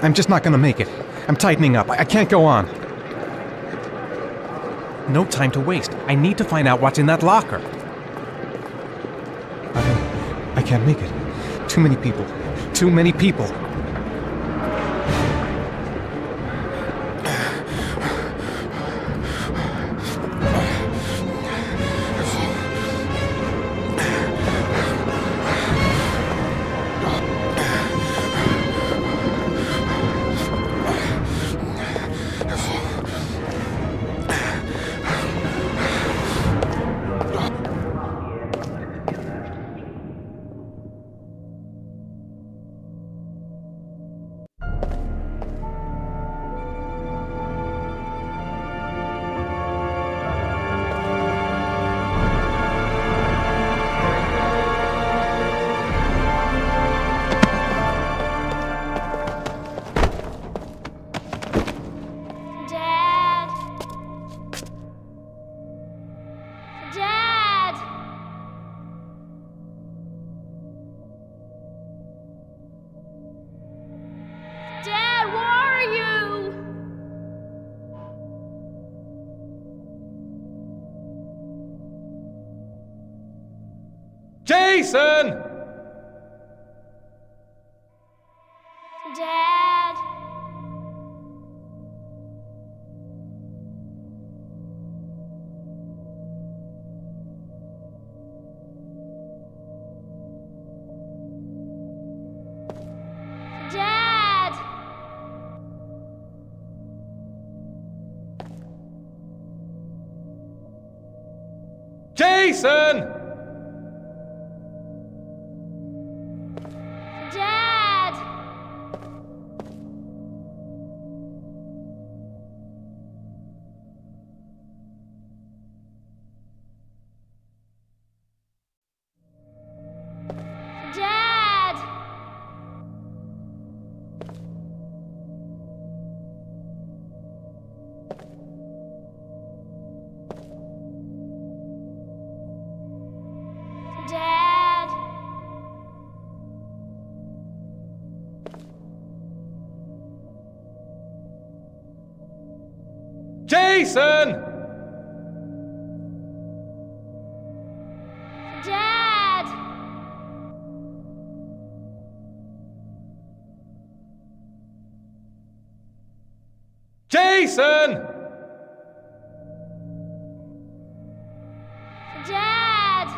I'm just not gonna make it. I'm tightening up. I can't go on. No time to waste. I need to find out what's in that locker. I can't make it. Too many people. Too many people. Jason! Dad! Dad! Jason! Jason! Dad! Jason! Dad!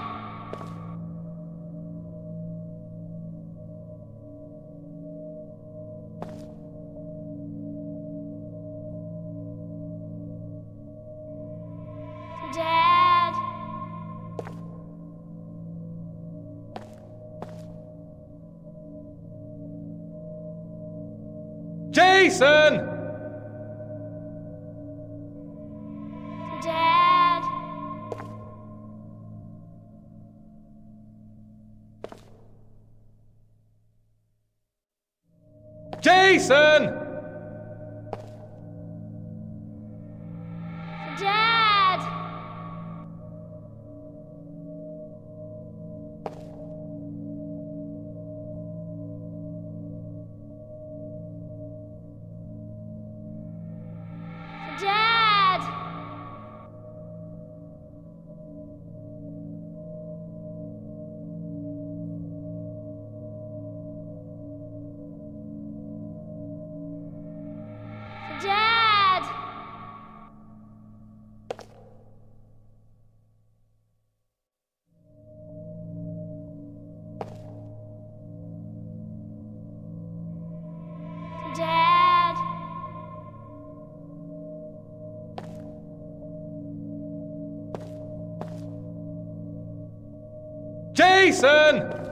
Dad! Jason! Dad! Jason! Dad! Dad! Dad! Dad! Jason!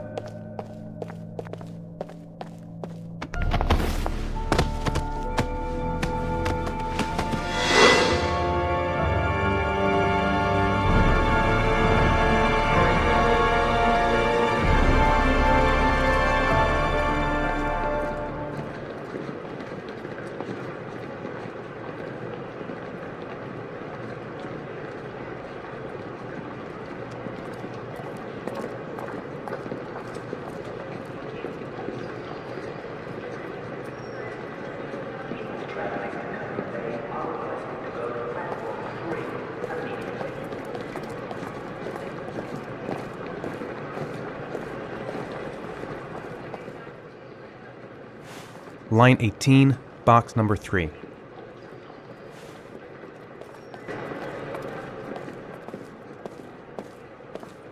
Line 18, box number 3.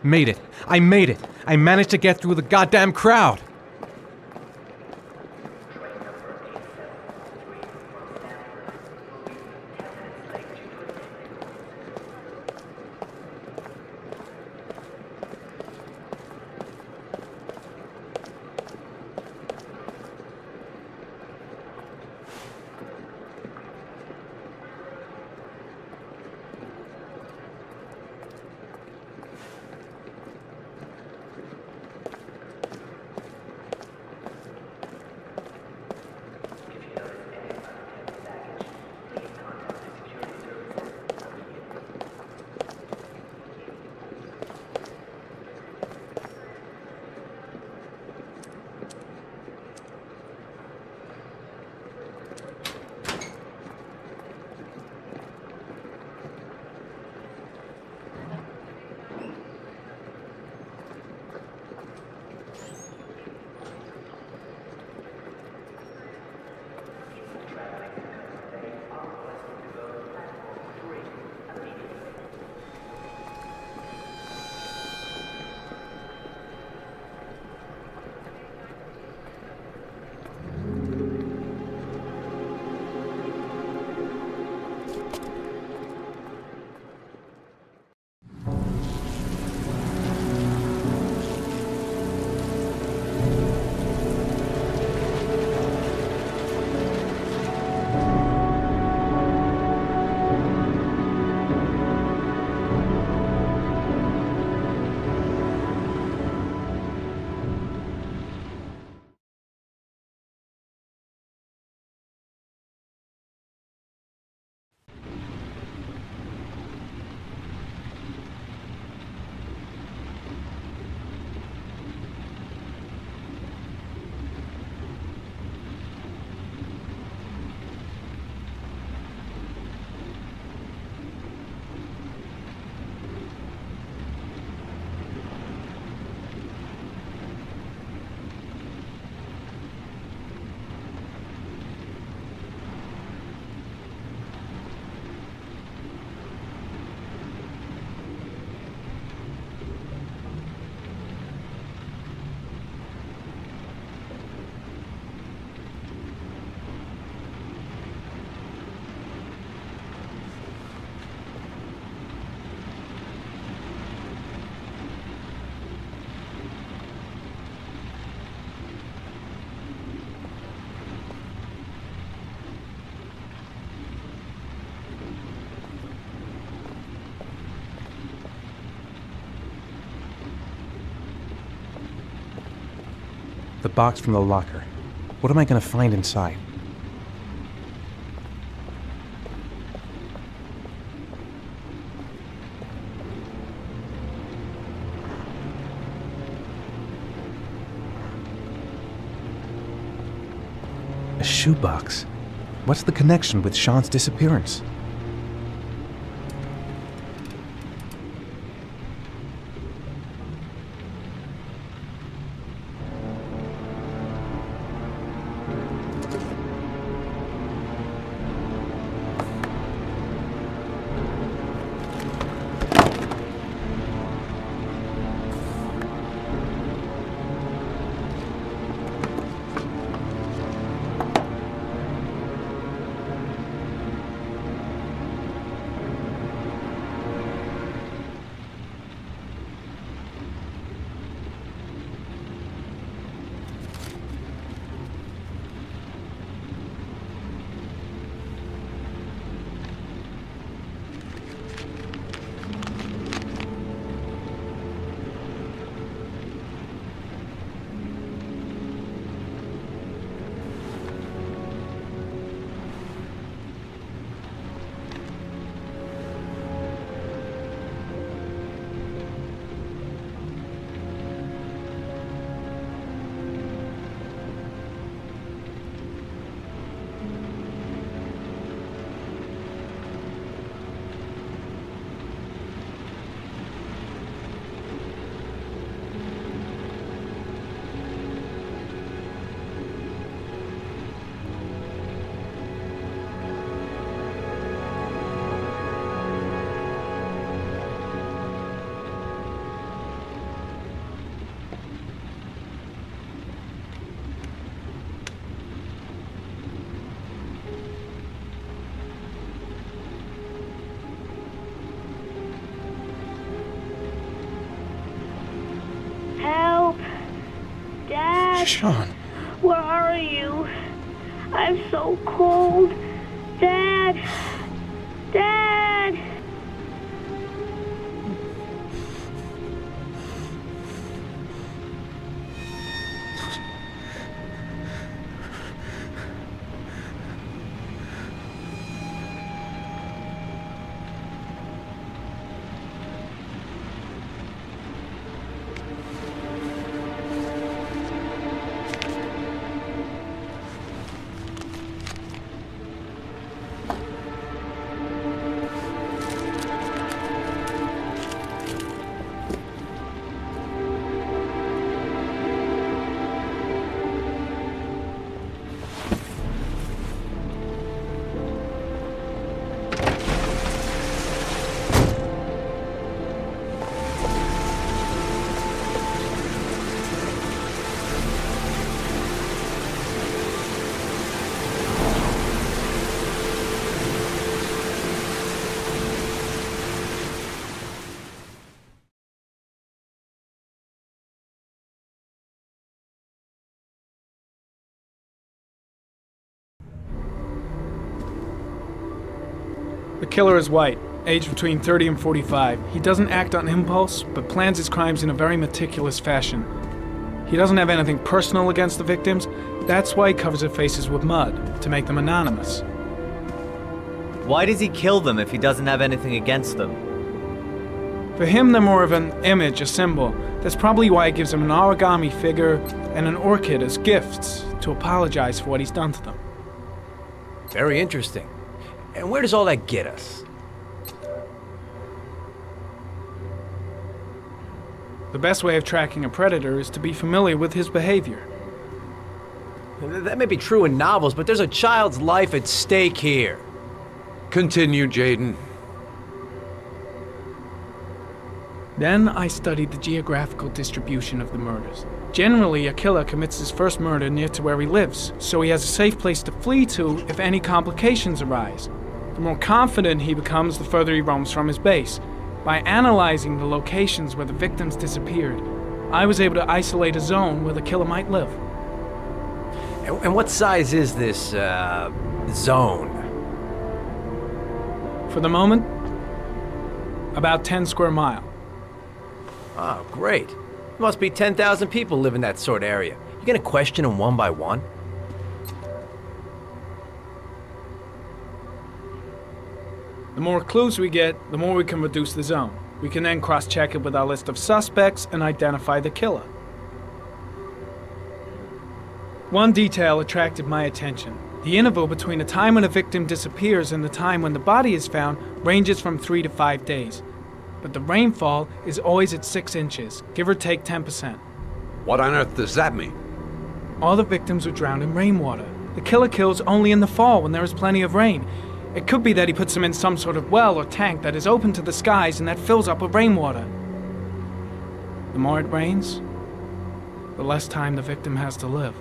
Made it. I made it. I managed to get through the goddamn crowd. The box from the locker. What am I going to find inside? A shoebox. What's the connection with Sean's disappearance? Dad? Sean. Where are you? I'm so cold. Dad! Dad! The killer is white, aged between 30 and 45. He doesn't act on impulse, but plans his crimes in a very meticulous fashion. He doesn't have anything personal against the victims. That's why he covers their faces with mud, to make them anonymous. Why does he kill them if he doesn't have anything against them? For him, they're more of an image, a symbol. That's probably why he gives them an origami figure and an orchid as gifts to apologize for what he's done to them. Very interesting. And where does all that get us? The best way of tracking a predator is to be familiar with his behavior. That may be true in novels, but there's a child's life at stake here. Continue, Jaden. Then I studied the geographical distribution of the murders. Generally, a killer commits his first murder near to where he lives, so he has a safe place to flee to if any complications arise. The more confident he becomes, the further he roams from his base. By analyzing the locations where the victims disappeared, I was able to isolate a zone where the killer might live. And what size is this, zone? For the moment, about 10 square miles. Oh, great. Must be 10,000 people live in that sort of area. You gonna question them one by one? The more clues we get, the more we can reduce the zone. We can then cross-check it with our list of suspects and identify the killer. One detail attracted my attention. The interval between the time when a victim disappears and the time when the body is found ranges from 3 to 5 days. But the rainfall is always at 6 inches, give or take 10%. What on earth does that mean? All the victims were drowned in rainwater. The killer kills only in the fall when there is plenty of rain. It could be that he puts them in some sort of well or tank that is open to the skies and that fills up with rainwater. The more it rains, the less time the victim has to live.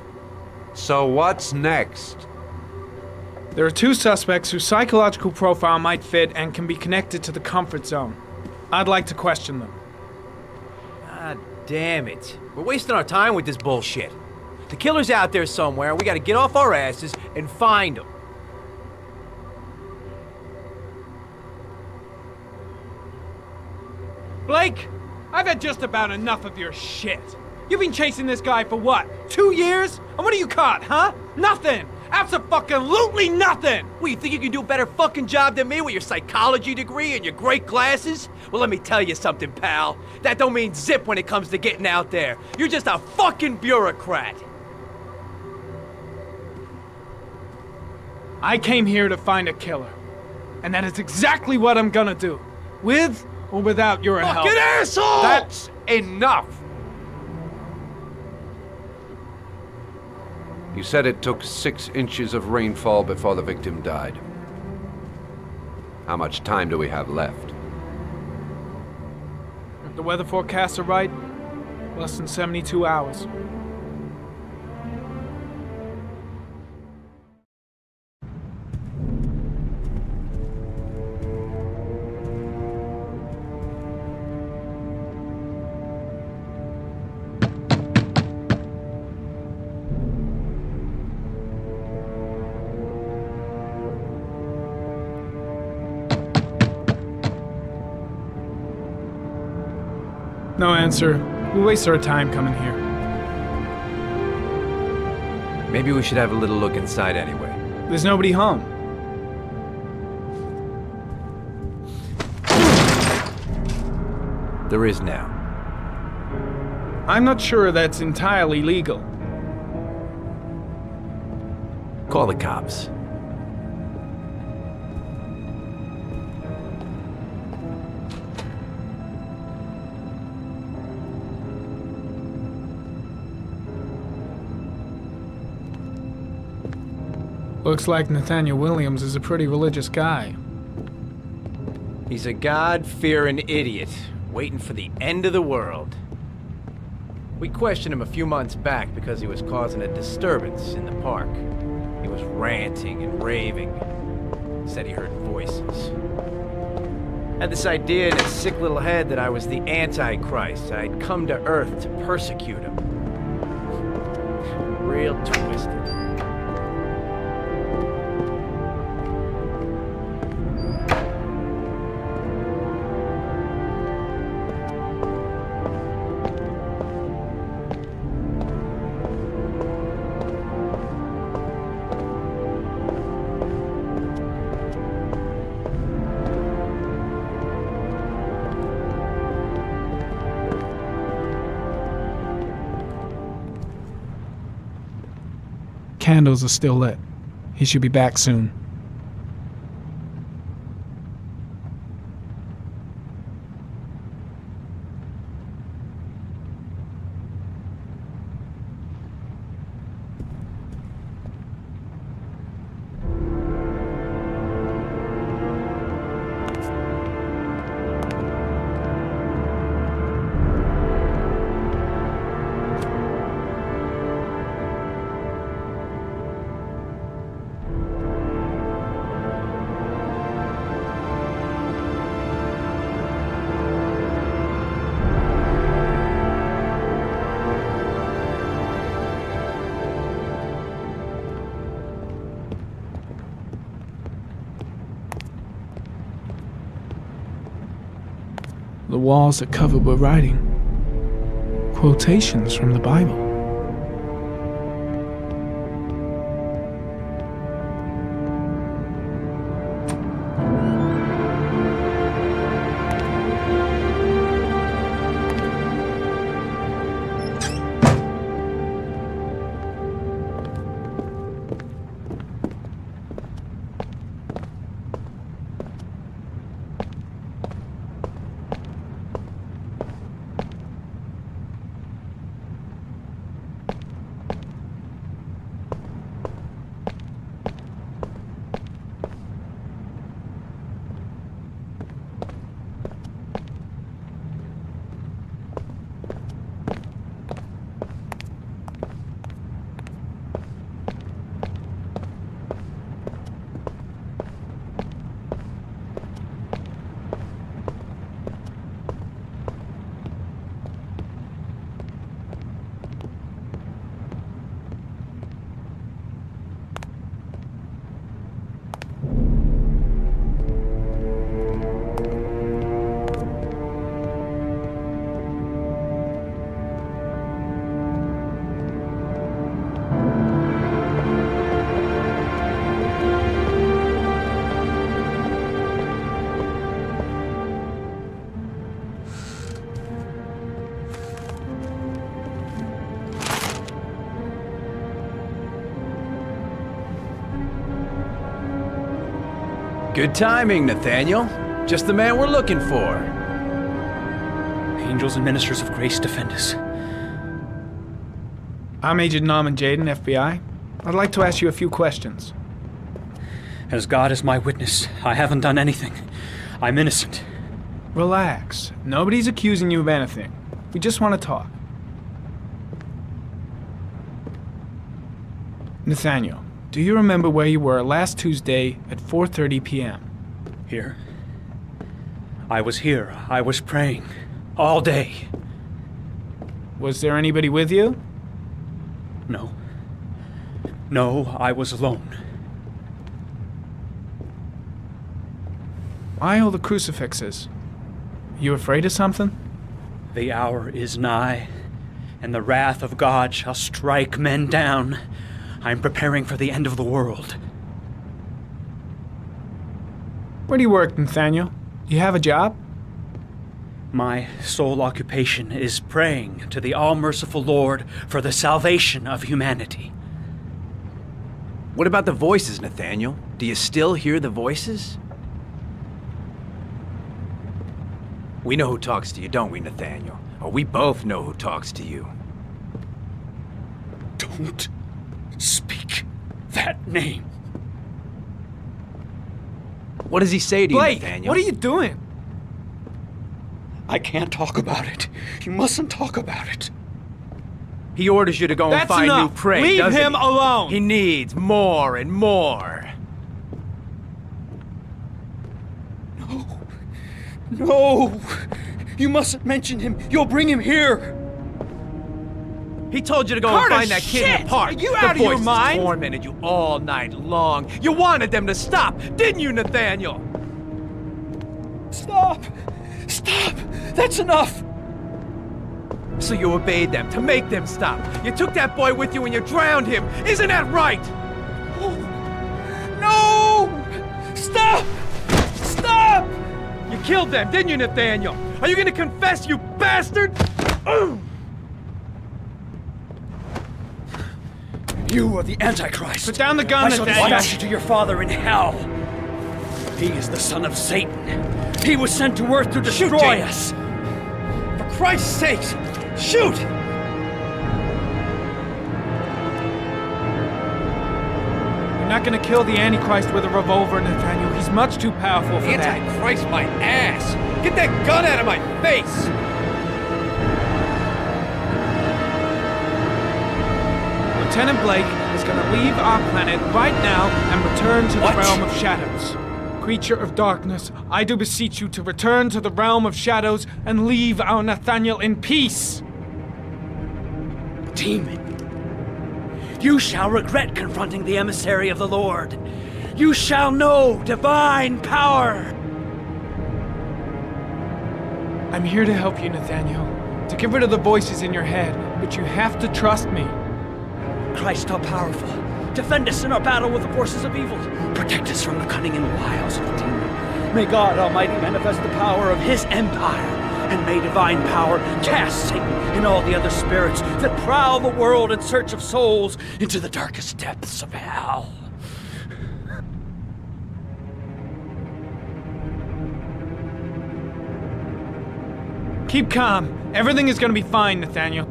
So what's next? There are 2 suspects whose psychological profile might fit and can be connected to the comfort zone. I'd like to question them. God damn it. We're wasting our time with this bullshit. The killer's out there somewhere, and we gotta get off our asses and find him. Blake, I've had just about enough of your shit. You've been chasing this guy for what, 2 years? And what do you caught, huh? Nothing! Abso-fucking-lutely nothing! Well, you think you can do a better fucking job than me with your psychology degree and your great glasses? Well, let me tell you something, pal. That don't mean zip when it comes to getting out there. You're just a fucking bureaucrat. I came here to find a killer. And that is exactly what I'm gonna do. With or without your help. Fucking asshole! That's enough! You said it took 6 inches of rainfall before the victim died. How much time do we have left? If the weather forecasts are right, less than 72 hours. No answer. We'll waste our time coming here. Maybe we should have a little look inside anyway. There's nobody home. There is now. I'm not sure that's entirely legal. Call the cops. Looks like Nathaniel Williams is a pretty religious guy. He's a God-fearing idiot, waiting for the end of the world. We questioned him a few months back because he was causing a disturbance in the park. He was ranting and raving. Said he heard voices. Had this idea in his sick little head that I was the Antichrist. I'd come to Earth to persecute him. Real twisted. Candles are still lit. He should be back soon. The walls are covered with writing. Quotations from the Bible. Good timing, Nathaniel. Just the man we're looking for. Angels and ministers of grace defend us. I'm Agent Norman Jayden, FBI. I'd like to ask you a few questions. As God is my witness, I haven't done anything. I'm innocent. Relax. Nobody's accusing you of anything. We just want to talk. Nathaniel, do you remember where you were last Tuesday at 4:30 p.m.? Here? I was here. I was praying. All day. Was there anybody with you? No. No, I was alone. Why all the crucifixes? You afraid of something? The hour is nigh, and the wrath of God shall strike men down. I am preparing for the end of the world. Where do you work, Nathaniel? You have a job? My sole occupation is praying to the all-merciful Lord for the salvation of humanity. What about the voices, Nathaniel? Do you still hear the voices? We know who talks to you, don't we, Nathaniel? Or we both know who talks to you. Don't speak that name. What does he say to you, Blake, Nathaniel? what are you doing? I can't talk about it. You mustn't talk about it. He orders you to go and That's find enough. new prey, Leave doesn't him he? alone. He needs more and more. No! You mustn't mention him. You'll bring him here. He told you to go Carter, and find that kid in shit! the park. Are you The out of your voices mind? tormented you all night long. You wanted them to stop, didn't you, Nathaniel? Stop! Stop! That's enough! So you obeyed them to make them stop. You took that boy with you and you drowned him. Isn't that right? No! Stop! Stop! You killed them, didn't you, Nathaniel? Are you gonna confess, you bastard? You are the Antichrist. Put down the gun, I shall Nathaniel. dispatch you to your father in hell. He is the son of Satan. He was sent to earth to destroy us. For Christ's sake, shoot! You're not gonna kill the Antichrist with a revolver, Nathaniel. He's much too powerful for that. Antichrist, my ass! Get that gun out of my face! Lieutenant Blake is gonna leave our planet right now and return to the What? realm of shadows. Creature of darkness, I do beseech you to return to the realm of shadows and leave our Nathaniel in peace. Demon, you shall regret confronting the emissary of the Lord. You shall know divine power. I'm here to help you, Nathaniel, to get rid of the voices in your head, but you have to trust me. Christ all powerful, defend us in our battle with the forces of evil. Protect us from the cunning and wiles of the demon. May God Almighty manifest the power of His empire, and may divine power cast Satan and all the other spirits that prowl the world in search of souls into the darkest depths of hell. Keep calm. Everything is gonna be fine, Nathaniel.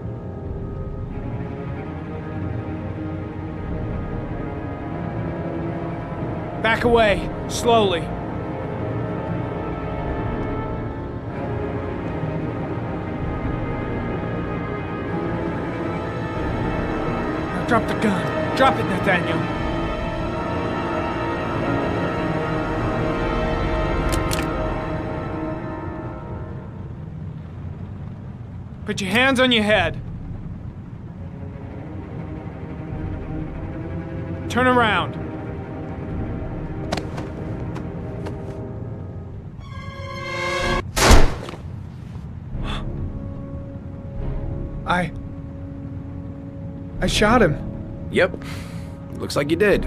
Back away, slowly. Now drop the gun. Drop it, Nathaniel. Put your hands on your head. Turn around. I shot him. Yep. Looks like you did.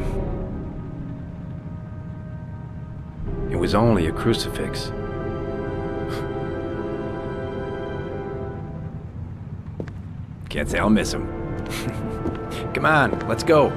It was only a crucifix. Can't say I'll miss him. Come on, let's go.